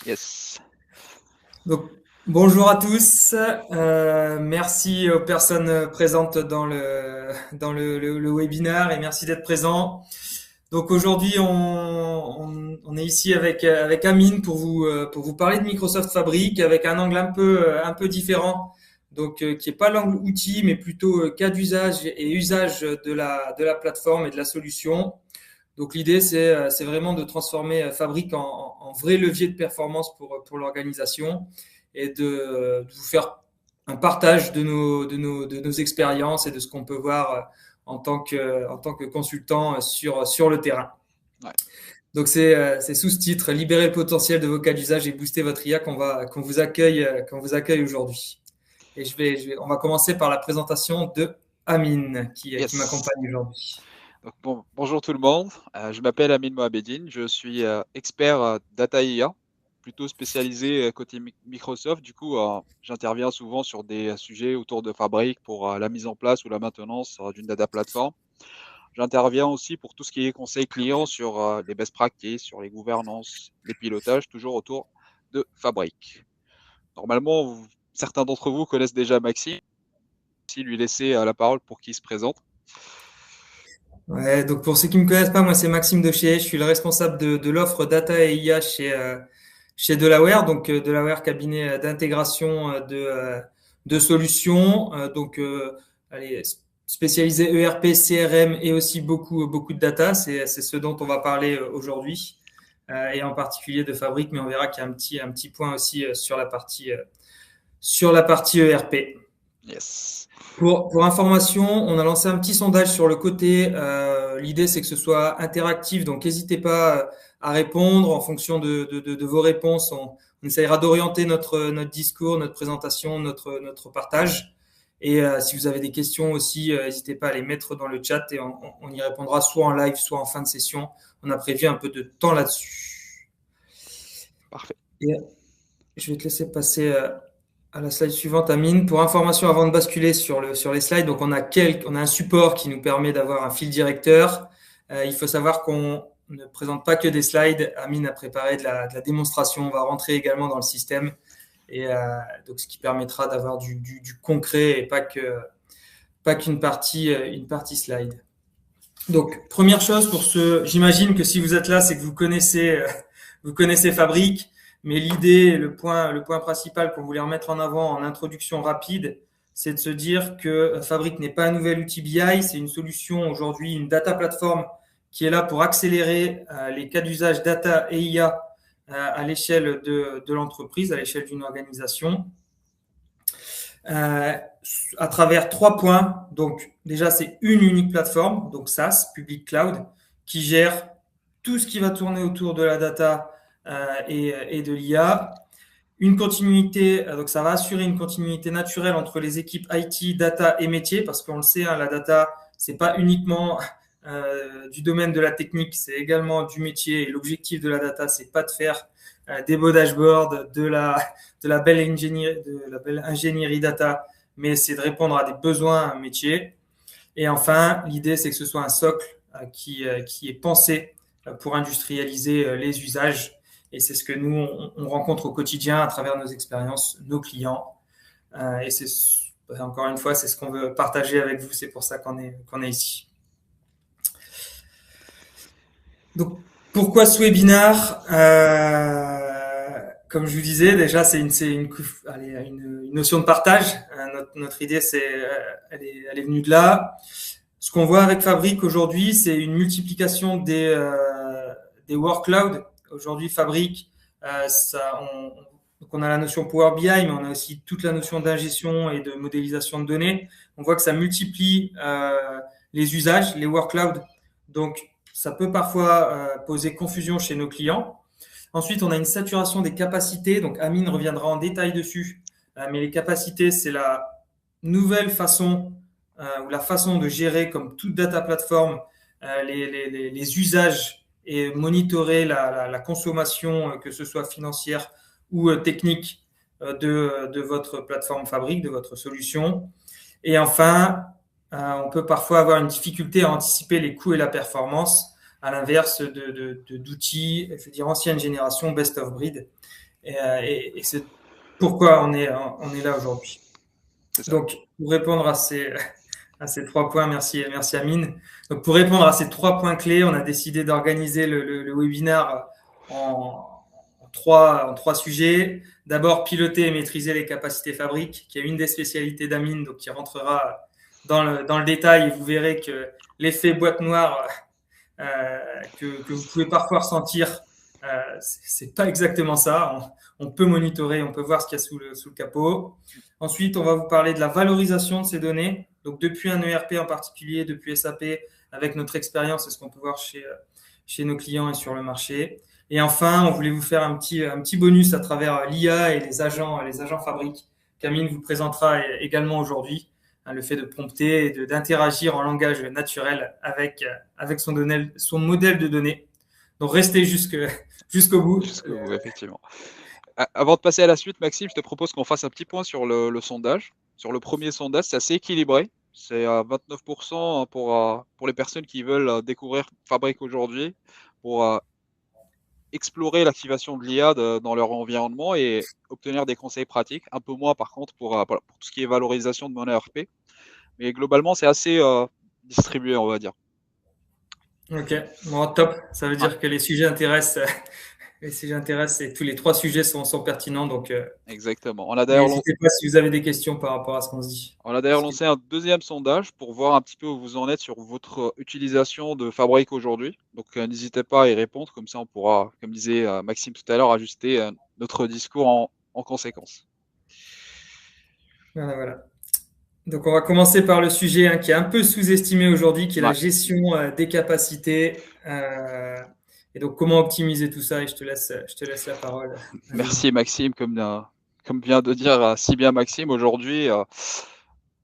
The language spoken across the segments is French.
Yes. Donc, bonjour à tous. Merci aux personnes présentes dans le webinaire et merci d'être présents. Donc aujourd'hui, on est ici avec Amine pour vous parler de Microsoft Fabric avec un angle un peu différent. Donc, qui est pas l'angle outil, mais plutôt cas d'usage et usage de la plateforme et de la solution. Donc l'idée, c'est vraiment de transformer Fabric en vrai levier de performance pour l'organisation et de vous faire un partage de nos expériences et de ce qu'on peut voir en tant que consultant sur le terrain. Ouais. Donc c'est sous ce titre, libérer le potentiel de vos cas d'usage et booster votre IA qu'on vous accueille aujourd'hui. Et on va commencer par la présentation de Amine qui Yes. m'accompagne aujourd'hui. Donc, bonjour tout le monde. Je m'appelle Amine Mohabedine. Je suis expert Data IA, plutôt spécialisé côté Microsoft. Du coup, j'interviens souvent sur des sujets autour de Fabric pour la mise en place ou la maintenance d'une data platform. J'interviens aussi pour tout ce qui est conseil client sur les best practices, sur les gouvernances, les pilotages, toujours autour de Fabric. Normalement, certains d'entre vous connaissent déjà Maxime. Si lui laisser la parole pour qu'il se présente. Ouais, donc pour ceux qui me connaissent pas, moi c'est Maxime Dechier, je suis le responsable de l'offre Data et IA chez Delaware, donc Delaware cabinet d'intégration de solutions, allez, spécialisé ERP, CRM et aussi beaucoup de data, c'est ce dont on va parler aujourd'hui et en particulier de Fabric, mais on verra qu'il y a un petit point aussi sur la partie ERP. Yes. Pour information, on a lancé un petit sondage sur le côté. L'idée, c'est que ce soit interactif, donc n'hésitez pas à répondre en fonction de vos réponses. On essaiera d'orienter notre discours, notre présentation, notre partage. Et si vous avez des questions aussi, n'hésitez pas à les mettre dans le chat et on y répondra soit en live, soit en fin de session. On a prévu un peu de temps là-dessus. Parfait. Et je vais te laisser passer à la slide suivante, Amine. Pour information, avant de basculer sur les slides, donc on a un support qui nous permet d'avoir un fil directeur. Il faut savoir qu'on ne présente pas que des slides. Amine a préparé de la démonstration. On va rentrer également dans le système. Et donc, ce qui permettra d'avoir du concret et pas qu'une partie slide. Donc, première chose j'imagine que si vous êtes là, c'est que vous connaissez Fabric. Mais l'idée, le point principal qu'on voulait remettre en avant en introduction rapide, c'est de se dire que Fabric n'est pas un nouvel outil BI, c'est une solution aujourd'hui, une data platform qui est là pour accélérer les cas d'usage data et IA à l'échelle de l'entreprise, à l'échelle d'une organisation, à travers 3 points. Donc déjà, c'est une unique plateforme, donc SaaS, Public Cloud, qui gère tout ce qui va tourner autour de la data et de l'IA. Une continuité, donc ça va assurer une continuité naturelle entre les équipes IT, data et métier, parce qu'on le sait, hein, la data, c'est pas uniquement du domaine de la technique, c'est également du métier. Et l'objectif de la data, c'est pas de faire des beaux dashboards, de la belle ingénierie data, mais c'est de répondre à des besoins métiers. Et enfin, l'idée, c'est que ce soit un socle qui est pensé pour industrialiser les usages. Et c'est ce que nous, on rencontre au quotidien à travers nos expériences, nos clients. Et encore une fois, c'est ce qu'on veut partager avec vous. C'est pour ça qu'on est ici. Donc, pourquoi ce webinaire Comme je vous disais, déjà, c'est une notion de partage. Notre idée, elle est venue de là. Ce qu'on voit avec Fabric aujourd'hui, c'est une multiplication des workloads. Aujourd'hui, Fabric, donc on a la notion Power BI, mais on a aussi toute la notion d'ingestion et de modélisation de données. On voit que ça multiplie les usages, les workloads. Donc, ça peut parfois poser confusion chez nos clients. Ensuite, on a une saturation des capacités. Donc, Amine reviendra en détail dessus. Mais les capacités, c'est la nouvelle façon ou la façon de gérer, comme toute data platform, les usages et monitorer la consommation, que ce soit financière ou technique, de votre plateforme Fabric, de votre solution. Et enfin, on peut parfois avoir une difficulté à anticiper les coûts et la performance, à l'inverse d'outils, je veux dire, ancienne génération, best of breed. et c'est pourquoi on est là aujourd'hui. C'est ça. Donc, pour répondre à ces 3 points, merci Amine. Donc, pour répondre à ces 3 points clés, on a décidé d'organiser le webinaire en 3 sujets. D'abord, piloter et maîtriser les capacités fabriques, qui est une des spécialités d'Amine, donc qui rentrera dans le détail. Et vous verrez que l'effet boîte noire que vous pouvez parfois ressentir, c'est pas exactement ça. On peut monitorer, on peut voir ce qu'il y a sous le capot. Ensuite, on va vous parler de la valorisation de ces données. Donc, depuis un ERP en particulier, depuis SAP, avec notre expérience et ce qu'on peut voir chez nos clients et sur le marché. Et enfin, on voulait vous faire un petit bonus à travers l'IA et les agents fabriques qu'Amine vous présentera également aujourd'hui. Le fait de prompter et d'interagir en langage naturel avec son modèle de données. Donc, restez jusqu'au bout. Jusqu'au bout, effectivement. Avant de passer à la suite, Maxime, je te propose qu'on fasse un petit point sur le sondage. Sur le premier sondage, c'est assez équilibré. C'est à 29% pour les personnes qui veulent découvrir Fabric aujourd'hui, pour explorer l'activation de l'IA dans leur environnement et obtenir des conseils pratiques. Un peu moins, par contre, pour tout ce qui est valorisation de mon ERP. Mais globalement, c'est assez distribué, on va dire. Ok, bon, top. Ça veut dire que les sujets intéressent. Et tous les 3 sujets sont pertinents. Donc, exactement. n'hésitez pas si vous avez des questions par rapport à ce qu'on se dit. On a d'ailleurs lancé un deuxième sondage pour voir un petit peu où vous en êtes sur votre utilisation de Fabric aujourd'hui. Donc, n'hésitez pas à y répondre. Comme ça, on pourra, comme disait Maxime tout à l'heure, ajuster notre discours en conséquence. Voilà. Donc, on va commencer par le sujet qui est un peu sous-estimé aujourd'hui, qui est la Ouais. gestion des capacités. Et donc, comment optimiser tout ça? Et je te laisse la parole. Merci Maxime, comme vient de dire si bien Maxime, aujourd'hui,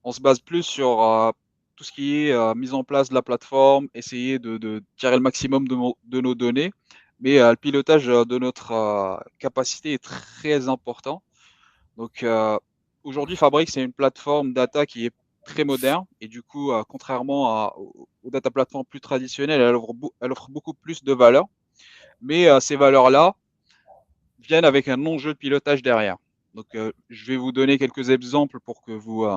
on se base plus sur tout ce qui est mise en place de la plateforme, essayer de tirer le maximum de nos données, mais le pilotage de notre capacité est très important. Donc aujourd'hui, Fabric, c'est une plateforme data qui est très moderne et du coup, contrairement aux data platforms plus traditionnelles, elle offre beaucoup plus de valeur. Mais ces valeurs-là viennent avec un enjeu de pilotage derrière. Donc, je vais vous donner quelques exemples pour que vous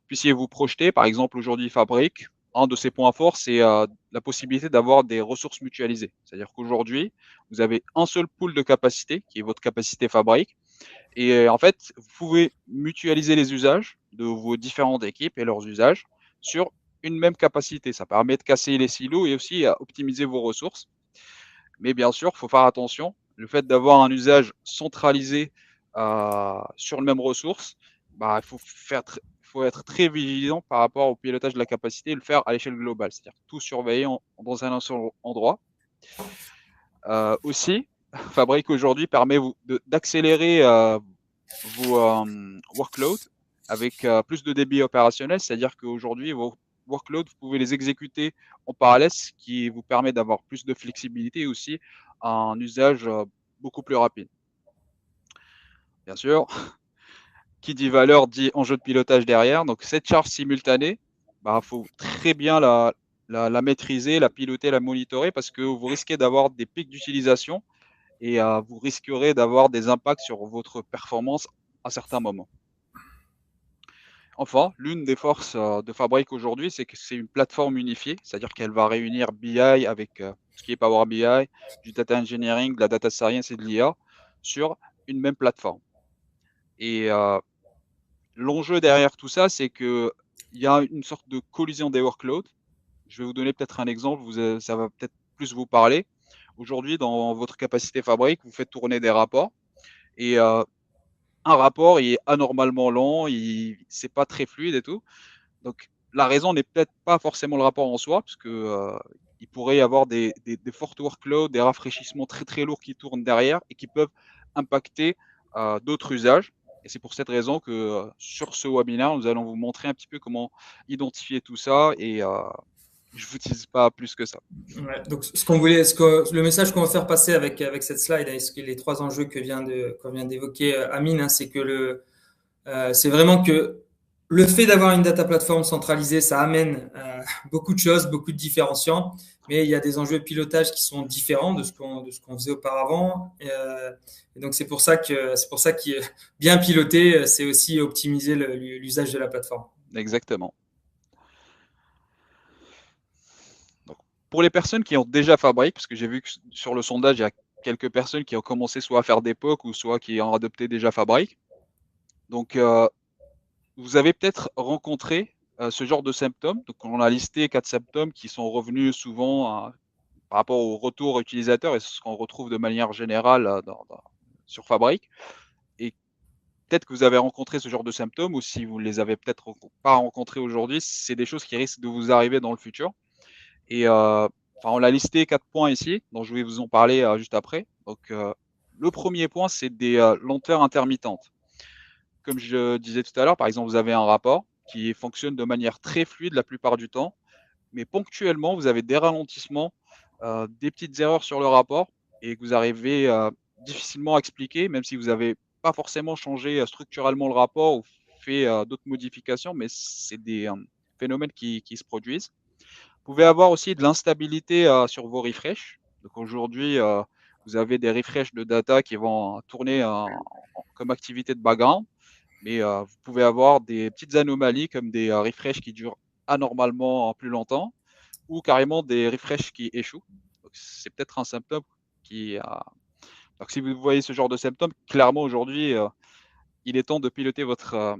puissiez vous projeter. Par exemple, aujourd'hui, Fabric, un de ses points forts, c'est la possibilité d'avoir des ressources mutualisées. C'est-à-dire qu'aujourd'hui, vous avez un seul pool de capacité, qui est votre capacité Fabric. Et en fait, vous pouvez mutualiser les usages de vos différentes équipes et leurs usages sur une même capacité. Ça permet de casser les silos et aussi à optimiser vos ressources. Mais bien sûr, il faut faire attention. Le fait d'avoir un usage centralisé sur le même ressource, il faut être très vigilant par rapport au pilotage de la capacité et le faire à l'échelle globale, c'est-à-dire tout surveiller dans un seul endroit. Aussi, Fabric aujourd'hui permet d'accélérer vos workloads avec plus de débit opérationnel, c'est-à-dire qu'aujourd'hui, vos workloads, vous pouvez les exécuter en parallèle, ce qui vous permet d'avoir plus de flexibilité et aussi un usage beaucoup plus rapide. Bien sûr, qui dit valeur dit enjeu de pilotage derrière. Donc, cette charge simultanée, faut très bien la maîtriser, la piloter, la monitorer parce que vous risquez d'avoir des pics d'utilisation et vous risquerez d'avoir des impacts sur votre performance à certains moments. Enfin, l'une des forces de Fabric aujourd'hui, c'est que c'est une plateforme unifiée, c'est-à-dire qu'elle va réunir BI avec ce qui est Power BI, du data engineering, de la data science et de l'IA sur une même plateforme. Et l'enjeu derrière tout ça, c'est qu'il y a une sorte de collision des workloads. Je vais vous donner peut-être un exemple, ça va peut-être plus vous parler. Aujourd'hui, dans votre capacité Fabric, vous faites tourner des rapports et un rapport il est anormalement lent, c'est pas très fluide et tout. Donc la raison n'est peut-être pas forcément le rapport en soi, parce que il pourrait y avoir des fortes workloads, des rafraîchissements très très lourds qui tournent derrière et qui peuvent impacter d'autres usages. Et c'est pour cette raison que sur ce webinaire, nous allons vous montrer un petit peu comment identifier tout ça et je vous dis pas plus que ça. Ouais, donc le message qu'on va faire passer avec cette slide, les 3 enjeux qu'on vient d'évoquer, Amine, c'est que c'est vraiment que Le fait d'avoir une data platform centralisée, ça amène beaucoup de choses, beaucoup de différenciants, mais il y a des enjeux de pilotage qui sont différents de ce qu'on faisait auparavant. Et donc c'est pour ça que bien piloter, c'est aussi optimiser l'usage de la plateforme. Exactement. Donc, pour les personnes qui ont déjà Fabric, parce que j'ai vu que sur le sondage, il y a quelques personnes qui ont commencé soit à faire des POC ou soit qui ont adopté déjà Fabric. Donc, vous avez peut-être rencontré ce genre de symptômes. Donc, on a listé 4 symptômes qui sont revenus souvent par rapport au retour utilisateur et ce qu'on retrouve de manière générale sur Fabric. Et peut-être que vous avez rencontré ce genre de symptômes ou si vous les avez peut-être pas rencontrés aujourd'hui, c'est des choses qui risquent de vous arriver dans le futur. Et enfin, on a listé 4 points ici, dont je vais vous en parler juste après. Donc, le premier point, c'est des lenteurs intermittentes. Comme je disais tout à l'heure, par exemple, vous avez un rapport qui fonctionne de manière très fluide la plupart du temps, mais ponctuellement, vous avez des ralentissements, des petites erreurs sur le rapport et que vous arrivez difficilement à expliquer, même si vous n'avez pas forcément changé structurellement le rapport ou fait d'autres modifications, mais c'est des phénomènes qui se produisent. Vous pouvez avoir aussi de l'instabilité sur vos refreshs. Donc aujourd'hui, vous avez des refreshs de data qui vont tourner comme activité de background, mais vous pouvez avoir des petites anomalies comme des refreshs qui durent anormalement plus longtemps ou carrément des refreshs qui échouent. Donc c'est peut-être un symptôme qui. Donc si vous voyez ce genre de symptômes, clairement aujourd'hui, il est temps de piloter votre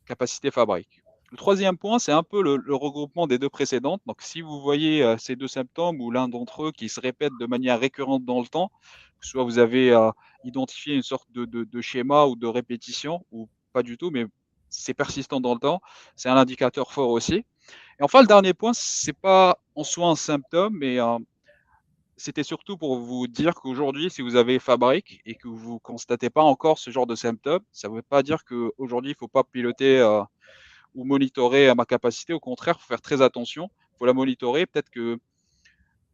capacité Fabric. Le troisième point, c'est un peu le regroupement des deux précédentes. Donc, si vous voyez ces deux symptômes ou l'un d'entre eux qui se répète de manière récurrente dans le temps, soit vous avez identifié une sorte de schéma ou de répétition, ou pas du tout, mais c'est persistant dans le temps, c'est un indicateur fort aussi. Et enfin, le dernier point, c'est pas en soi un symptôme, mais c'était surtout pour vous dire qu'aujourd'hui, si vous avez Fabric et que vous constatez pas encore ce genre de symptômes, ça ne veut pas dire qu'aujourd'hui, il ne faut pas piloter ou monitorer ma capacité. Au contraire, il faut faire très attention. Il faut la monitorer. Peut-être que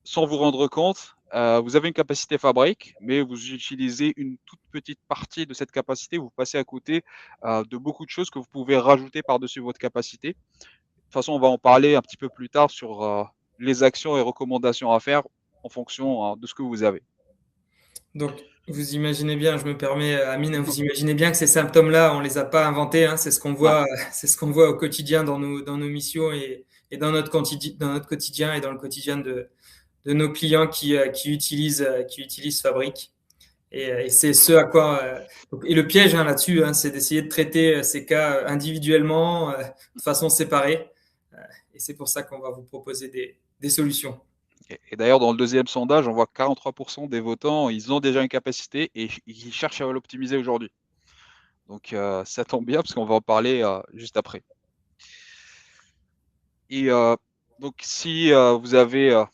sans vous rendre compte, vous avez une capacité Fabric, mais vous utilisez une toute petite partie de cette capacité. Vous passez à côté de beaucoup de choses que vous pouvez rajouter par-dessus votre capacité. De toute façon, on va en parler un petit peu plus tard sur les actions et recommandations à faire en fonction de ce que vous avez. Donc, vous imaginez bien, je me permets, Amine, vous imaginez bien que ces symptômes-là, on les a pas inventés, hein, c'est ce qu'on Ouais. voit, c'est ce qu'on voit au quotidien dans nos missions et dans notre quotidien et dans le quotidien de nos clients qui utilisent Fabric. Et c'est ce à quoi. Et le piège hein, là-dessus, hein, c'est d'essayer de traiter ces cas individuellement, de façon séparée. Euh, et c'est pour ça qu'on va vous proposer des solutions. Et d'ailleurs, dans le deuxième sondage, on voit que 43% des votants, ils ont déjà une capacité et ils cherchent à l'optimiser aujourd'hui. Donc, ça tombe bien parce qu'on va en parler juste après. Et donc, si vous avez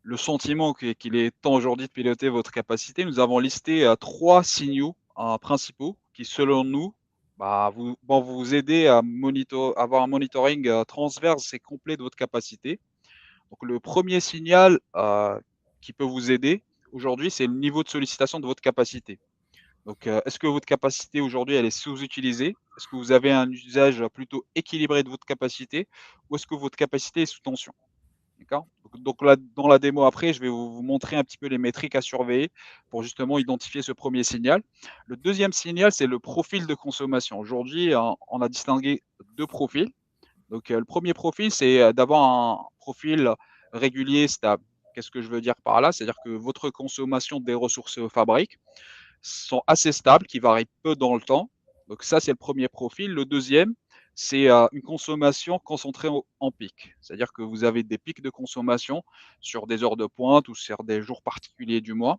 le sentiment qu'il est temps aujourd'hui de piloter votre capacité, nous avons listé 3 signaux principaux qui, selon nous, vont vous aider à avoir un monitoring transverse et complet de votre capacité. Donc, le premier signal qui peut vous aider aujourd'hui, c'est le niveau de sollicitation de votre capacité. Donc, est-ce que votre capacité aujourd'hui, elle est sous-utilisée? Est-ce que vous avez un usage plutôt équilibré de votre capacité ou est-ce que votre capacité est sous tension? D'accord? Donc là, dans la démo après, je vais vous montrer un petit peu les métriques à surveiller pour justement identifier ce premier signal. Le deuxième signal, c'est le profil de consommation. Aujourd'hui, on a distingué 2 profils. Donc, le premier profil, c'est d'avoir un profil régulier, stable. Qu'est-ce que je veux dire par là? C'est-à-dire que votre consommation des ressources Fabric sont assez stables, qui varient peu dans le temps. Donc ça, c'est le premier profil. Le deuxième, c'est une consommation concentrée en pic. C'est-à-dire que vous avez des pics de consommation sur des heures de pointe ou sur des jours particuliers du mois.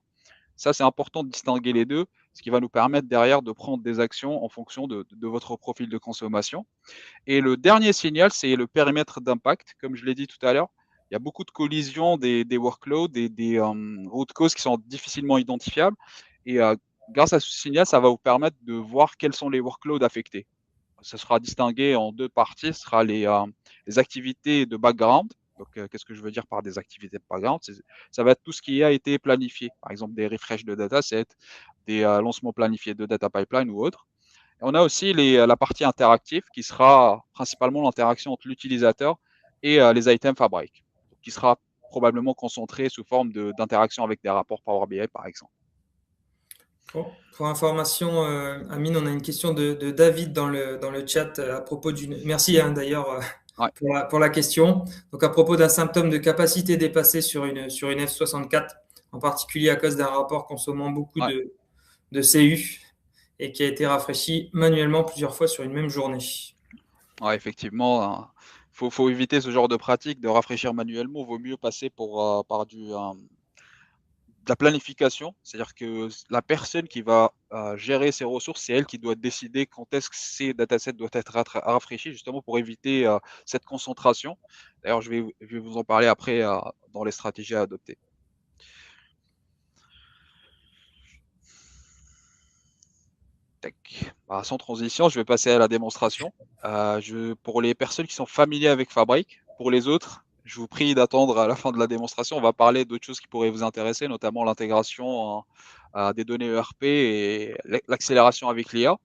Ça, c'est important de distinguer les deux, ce qui va nous permettre derrière de prendre des actions en fonction de votre profil de consommation. Et le dernier signal, c'est le périmètre d'impact. Comme je l'ai dit tout à l'heure, il y a beaucoup de collisions des workloads, des root causes qui sont difficilement identifiables. Et grâce à ce signal, ça va vous permettre de voir quels sont les workloads affectés. Ce sera distingué en deux parties. Ce sera les activités de background. Donc, qu'est-ce que je veux dire par des activités de background? Ça va être tout ce qui a été planifié. Par exemple, des refresh de datasets, des lancements planifiés de data pipeline ou autres. On a aussi la partie interactive qui sera principalement l'interaction entre l'utilisateur et les items fabriques, qui sera probablement concentrée sous forme d'interaction avec des rapports Power BI par exemple. Pour information, Amine, on a une question de David dans le chat à propos d'une. Merci d'ailleurs Ouais. pour la question. Donc à propos d'un symptôme de capacité dépassée sur une F64, en particulier à cause d'un rapport consommant beaucoup de CU et qui a été rafraîchi manuellement plusieurs fois sur une même journée. Ouais, effectivement, faut éviter ce genre de pratique de rafraîchir manuellement. Vaut mieux passer par de la planification, c'est-à-dire que la personne qui va gérer ses ressources, c'est elle qui doit décider quand est-ce que ces datasets doivent être rafraîchis, justement pour éviter cette concentration. D'ailleurs, je vais vous en parler après dans les stratégies à adopter. Bah, sans transition, je vais passer à la démonstration. Pour les personnes qui sont familières avec Fabric, pour les autres, je vous prie d'attendre à la fin de la démonstration. On va parler d'autres choses qui pourraient vous intéresser, notamment l'intégration des données ERP et l'accélération avec l'IA.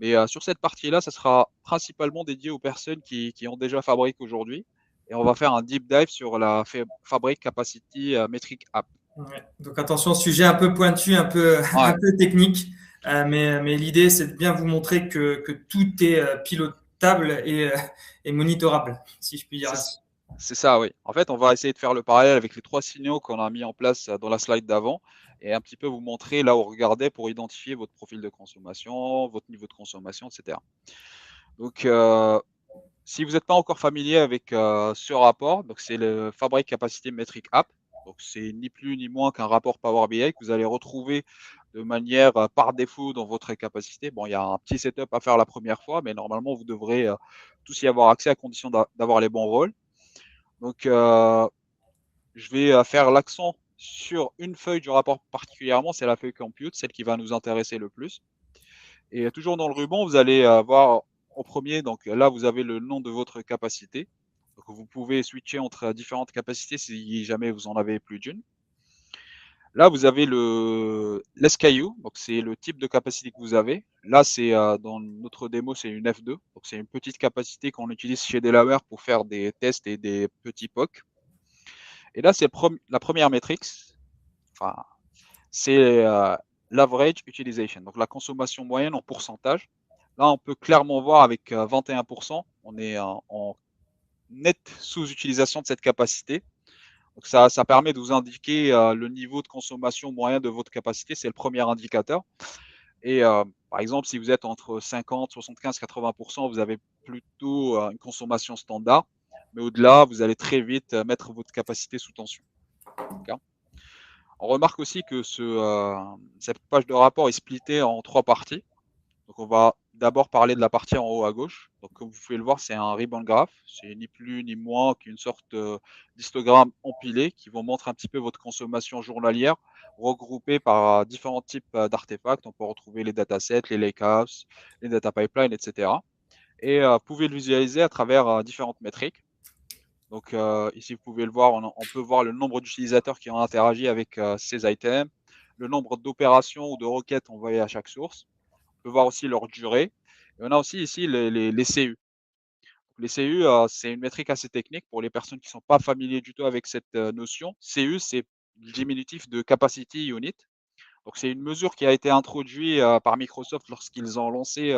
Mais sur cette partie-là, ça sera principalement dédié aux personnes qui ont déjà Fabric aujourd'hui. Et on va faire un deep dive sur la Fabric Capacity Metric App. Ouais. Donc attention, sujet un peu pointu, un peu technique, mais l'idée c'est de bien vous montrer que tout est pilotable et monitorable, si je puis dire ainsi. C'est ça, oui. En fait, on va essayer de faire le parallèle avec les 3 signaux qu'on a mis en place dans la slide d'avant et un petit peu vous montrer là où regarder pour identifier votre profil de consommation, votre niveau de consommation, et cetera. Donc, si vous n'êtes pas encore familier avec ce rapport, donc c'est le Fabric Capacity Metric App. Donc, c'est ni plus ni moins qu'un rapport Power BI que vous allez retrouver de manière par défaut dans votre capacité. Bon, il y a un petit setup à faire la première fois, mais normalement, vous devrez tous y avoir accès à condition d'avoir les bons rôles. Donc, je vais faire l'accent sur une feuille du rapport particulièrement, c'est la feuille Compute, celle qui va nous intéresser le plus. Et toujours dans le ruban, vous allez voir en premier, donc là, vous avez le nom de votre capacité. Donc, vous pouvez switcher entre différentes capacités si jamais vous en avez plus d'une. Là, vous avez l'SKU, donc c'est le type de capacité que vous avez. Là, c'est dans notre démo, c'est une F2, donc c'est une petite capacité qu'on utilise chez Delaware pour faire des tests et des petits POC. Et là, c'est la première métrique, enfin, c'est l'average utilisation, donc la consommation moyenne en pourcentage. Là, on peut clairement voir avec 21%, on est en nette sous-utilisation de cette capacité. Donc ça permet de vous indiquer le niveau de consommation moyen de votre capacité, c'est le premier indicateur. Et par exemple, si vous êtes entre 50, 75, 80%, vous avez plutôt une consommation standard. Mais au-delà, vous allez très vite mettre votre capacité sous tension. On remarque aussi que cette page de rapport est splittée en 3 parties. Donc on va d'abord parler de la partie en haut à gauche. Donc comme vous pouvez le voir, c'est un ribbon graph. C'est ni plus ni moins qu'une sorte d'histogramme empilé qui vous montre un petit peu votre consommation journalière regroupée par différents types d'artefacts. On peut retrouver les datasets, les lakehouse, les data pipelines, etc. Et vous pouvez le visualiser à travers différentes métriques. Donc ici, vous pouvez le voir, on peut voir le nombre d'utilisateurs qui ont interagi avec ces items, le nombre d'opérations ou de requêtes envoyées à chaque source. On peut voir aussi leur durée. Et on a aussi ici les CU. Les CU, c'est une métrique assez technique pour les personnes qui ne sont pas familiers du tout avec cette notion. CU, c'est le diminutif de Capacity Unit. Donc c'est une mesure qui a été introduite par Microsoft lorsqu'ils ont lancé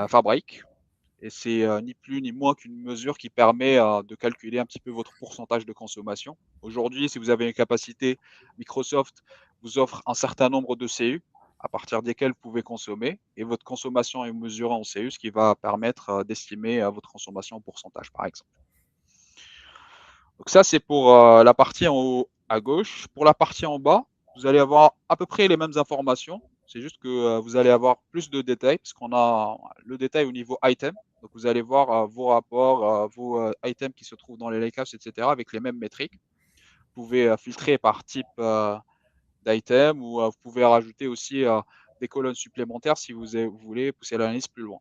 Fabric. Et c'est ni plus ni moins qu'une mesure qui permet de calculer un petit peu votre pourcentage de consommation. Aujourd'hui, si vous avez une capacité, Microsoft vous offre un certain nombre de CU à partir desquels vous pouvez consommer et votre consommation est mesurée en CU, ce qui va permettre d'estimer votre consommation en pourcentage, par exemple. Donc ça, c'est pour la partie en haut à gauche. Pour la partie en bas, vous allez avoir à peu près les mêmes informations. C'est juste que vous allez avoir plus de détails, parce qu'on a le détail au niveau item. Donc, vous allez voir vos rapports, vos items qui se trouvent dans les lakehouses, etc., avec les mêmes métriques. Vous pouvez filtrer par type d'item ou vous pouvez rajouter aussi des colonnes supplémentaires si vous voulez pousser l'analyse plus loin.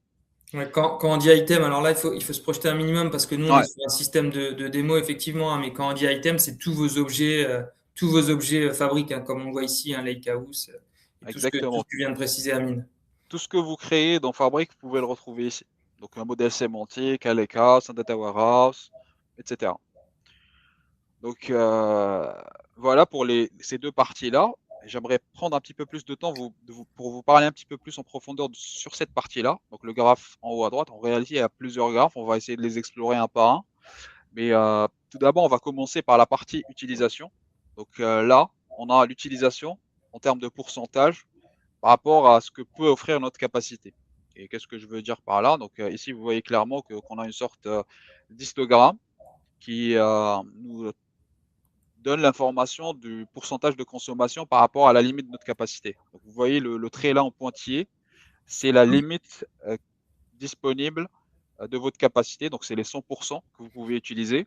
Ouais, quand on dit item, alors là, il faut se projeter un minimum parce que nous, on est sur un système de démo, effectivement, mais quand on dit item, c'est tous vos objets fabriques, comme on voit ici, un lakehouse, et tout ce que tu viens de préciser, Amine. tout ce que vous créez dans Fabric, vous pouvez le retrouver ici. Donc un modèle sémantique, LKS, un data warehouse, etc. Donc voilà pour ces deux parties-là. J'aimerais prendre un petit peu plus de temps pour vous parler un petit peu plus en profondeur sur cette partie-là. Donc le graphe en haut à droite, en réalité, il y a plusieurs graphes. On va essayer de les explorer un par un. Mais tout d'abord, on va commencer par la partie utilisation. Donc là, on a l'utilisation en termes de pourcentage par rapport à ce que peut offrir notre capacité. Et qu'est-ce que je veux dire par là? Donc ici, vous voyez clairement qu'on a une sorte d'histogramme qui nous donne l'information du pourcentage de consommation par rapport à la limite de notre capacité. Donc, vous voyez le trait là en pointillé, c'est la limite disponible de votre capacité, donc c'est les 100% que vous pouvez utiliser.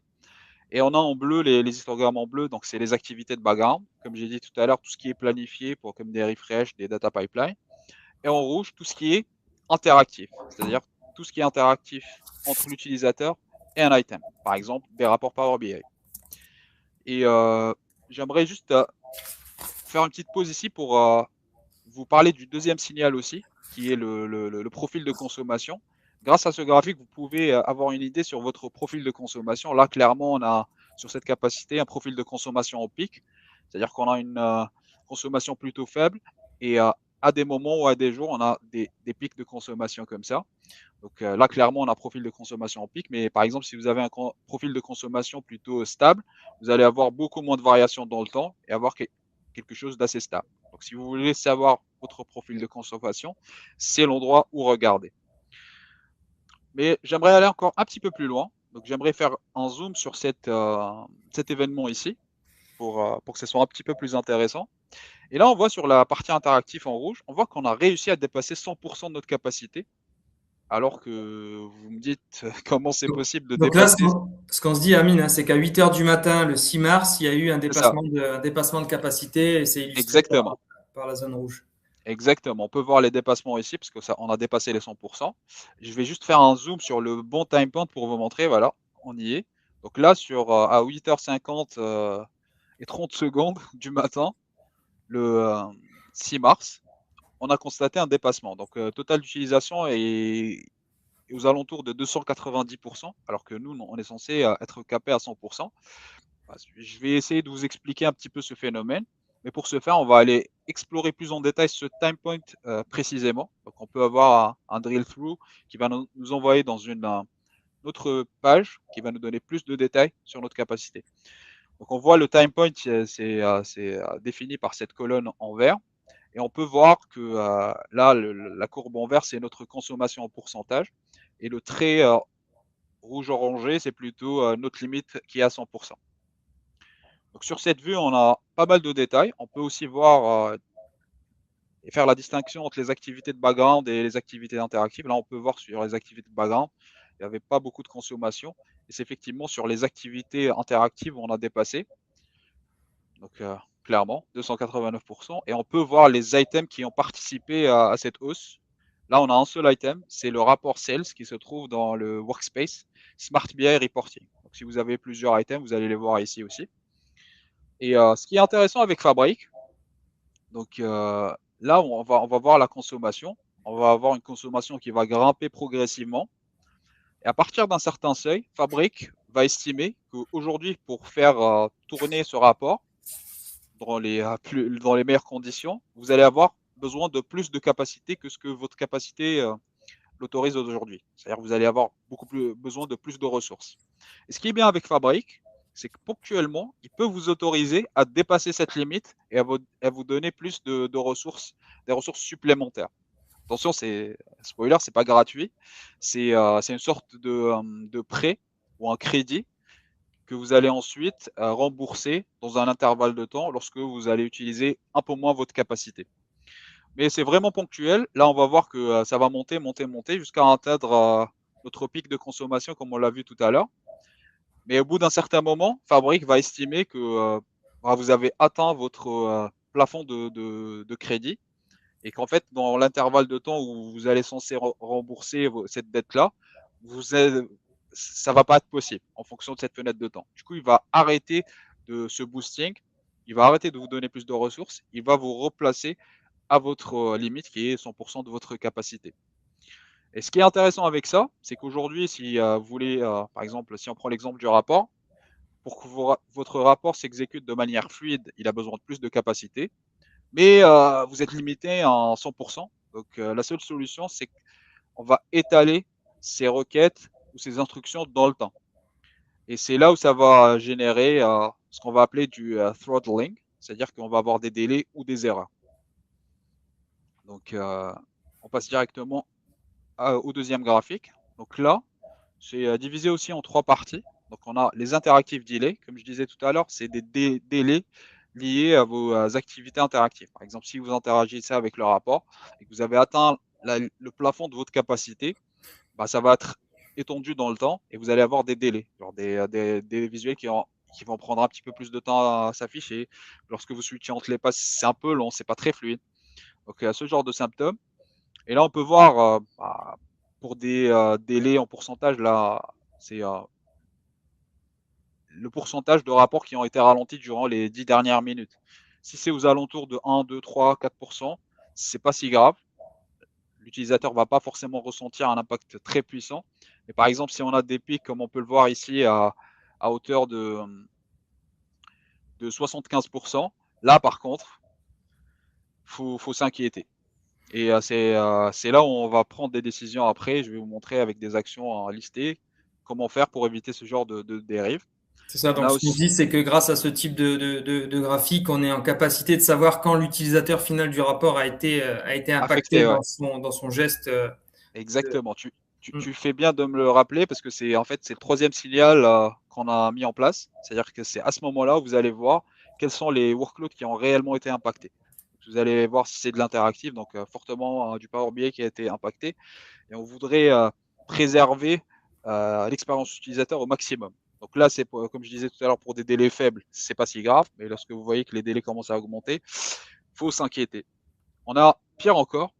Et on a en bleu les histogrammes en bleu, donc c'est les activités de background, comme j'ai dit tout à l'heure, tout ce qui est planifié pour comme des refresh, des data pipelines. Et en rouge, tout ce qui est interactif, c'est-à-dire tout ce qui est interactif entre l'utilisateur et un item, par exemple des rapports Power BI. Et j'aimerais juste faire une petite pause ici pour vous parler du deuxième signal aussi, qui est le profil de consommation. Grâce à ce graphique, vous pouvez avoir une idée sur votre profil de consommation. Là, clairement, on a sur cette capacité un profil de consommation au pic, c'est-à-dire qu'on a une consommation plutôt faible et à des moments ou à des jours, on a des pics de consommation comme ça. Donc là, clairement, on a un profil de consommation en pic, mais par exemple, si vous avez un profil de consommation plutôt stable, vous allez avoir beaucoup moins de variations dans le temps et avoir quelque chose d'assez stable. Donc si vous voulez savoir votre profil de consommation, c'est l'endroit où regarder. Mais j'aimerais aller encore un petit peu plus loin. Donc j'aimerais faire un zoom sur cet événement ici pour que ce soit un petit peu plus intéressant. Et là, on voit sur la partie interactive en rouge, on voit qu'on a réussi à dépasser 100% de notre capacité alors que vous me dites comment c'est possible de Donc là, dépasser. ce qu'on se dit, Amine, hein, c'est qu'à 8 heures du matin, le 6 mars, il y a eu C'est ça, un dépassement de capacité et c'est illustré exactement. par la zone rouge. Exactement. On peut voir les dépassements ici parce que ça, on a dépassé les 100%. Je vais juste faire un zoom sur le bon time point pour vous montrer. Voilà, on y est. Donc là, à 8h50 et 30 secondes du matin, le 6 mars, on a constaté un dépassement. Donc, total d'utilisation est aux alentours de 290%, alors que nous, on est censé être capé à 100%. Je vais essayer de vous expliquer un petit peu ce phénomène, mais pour ce faire, on va aller explorer plus en détail ce time point précisément. Donc, on peut avoir un drill-through qui va nous envoyer dans une autre page qui va nous donner plus de détails sur notre capacité. Donc, on voit le time point, c'est défini par cette colonne en vert. Et on peut voir que là, la courbe en vert, c'est notre consommation en pourcentage. Et le trait rouge-orangé, c'est plutôt notre limite qui est à 100%. Donc sur cette vue, on a pas mal de détails. On peut aussi voir et faire la distinction entre les activités de background et les activités interactives. Là, on peut voir sur les activités de background, il n'y avait pas beaucoup de consommation. Et c'est effectivement sur les activités interactives où on a dépassé. Donc clairement, 289%. Et on peut voir les items qui ont participé à cette hausse. Là, on a un seul item, c'est le rapport sales qui se trouve dans le workspace Smart BI Reporting. Donc si vous avez plusieurs items, vous allez les voir ici aussi. Et ce qui est intéressant avec Fabric, donc là, on va voir la consommation. On va avoir une consommation qui va grimper progressivement. Et à partir d'un certain seuil, Fabric va estimer qu'aujourd'hui, pour faire tourner ce rapport dans les meilleures conditions, vous allez avoir besoin de plus de capacité que ce que votre capacité l'autorise aujourd'hui. C'est-à-dire que vous allez avoir beaucoup plus besoin de plus de ressources. Et ce qui est bien avec Fabric, c'est que ponctuellement, il peut vous autoriser à dépasser cette limite et à vous donner plus de ressources, des ressources supplémentaires. Attention, spoiler, c'est pas gratuit. C'est une sorte de prêt ou un crédit que vous allez ensuite rembourser dans un intervalle de temps lorsque vous allez utiliser un peu moins votre capacité. Mais c'est vraiment ponctuel. Là, on va voir que ça va monter, monter, monter jusqu'à atteindre notre pic de consommation comme on l'a vu tout à l'heure. Mais au bout d'un certain moment, Fabric va estimer que vous avez atteint votre plafond de crédit et qu'en fait, dans l'intervalle de temps où vous allez censé rembourser cette dette-là, ça va pas être possible en fonction de cette fenêtre de temps. Du coup, il va arrêter de ce boosting, il va arrêter de vous donner plus de ressources, il va vous replacer à votre limite qui est 100% de votre capacité. Et ce qui est intéressant avec ça, c'est qu'aujourd'hui, si vous voulez, par exemple, si on prend l'exemple du rapport, pour que votre rapport s'exécute de manière fluide, il a besoin de plus de capacité, mais vous êtes limité à 100%. Donc la seule solution, c'est qu'on va étaler ces requêtes ou ces instructions dans le temps. Et c'est là où ça va générer ce qu'on va appeler du throttling, c'est-à-dire qu'on va avoir des délais ou des erreurs. Donc on passe directement au deuxième graphique. Donc là, c'est divisé aussi en trois parties. Donc on a les interactive delays, comme je disais tout à l'heure, c'est des délais liés à vos activités interactives. Par exemple, si vous interagissez avec le rapport et que vous avez atteint le plafond de votre capacité, bah, ça va être étendu dans le temps et vous allez avoir des délais, genre des visuels qui vont prendre un petit peu plus de temps à s'afficher. Lorsque vous switchez entre les passes, c'est un peu long, c'est pas très fluide. Donc il y a ce genre de symptômes. Et là, on peut voir pour des délais en pourcentage, là, c'est le pourcentage de rapports qui ont été ralentis durant les 10 dernières minutes. Si c'est aux alentours de 1, 2, 3, 4%, c'est pas si grave. L'utilisateur ne va pas forcément ressentir un impact très puissant. Mais par exemple, si on a des pics, comme on peut le voir ici, à hauteur de 75%, là, par contre, faut s'inquiéter. Et c'est là où on va prendre des décisions après. Je vais vous montrer avec des actions listées comment faire pour éviter ce genre de dérive. C'est ça. On Donc, a ce qu'on aussi dit, c'est que grâce à ce type de graphique, on est en capacité de savoir quand l'utilisateur final du rapport a été impacté affecté, ouais. dans son geste. De- Exactement. Mm. Tu fais bien de me le rappeler parce que c'est en fait c'est le troisième signal qu'on a mis en place. C'est-à-dire que c'est à ce moment-là où vous allez voir quels sont les workloads qui ont réellement été impactés. Vous allez voir si c'est de l'interactif, donc fortement du Power BI qui a été impacté. Et on voudrait préserver l'expérience utilisateur au maximum. Donc là, c'est comme je disais tout à l'heure, pour des délais faibles, c'est pas si grave, mais lorsque vous voyez que les délais commencent à augmenter, faut s'inquiéter. On a pire encore,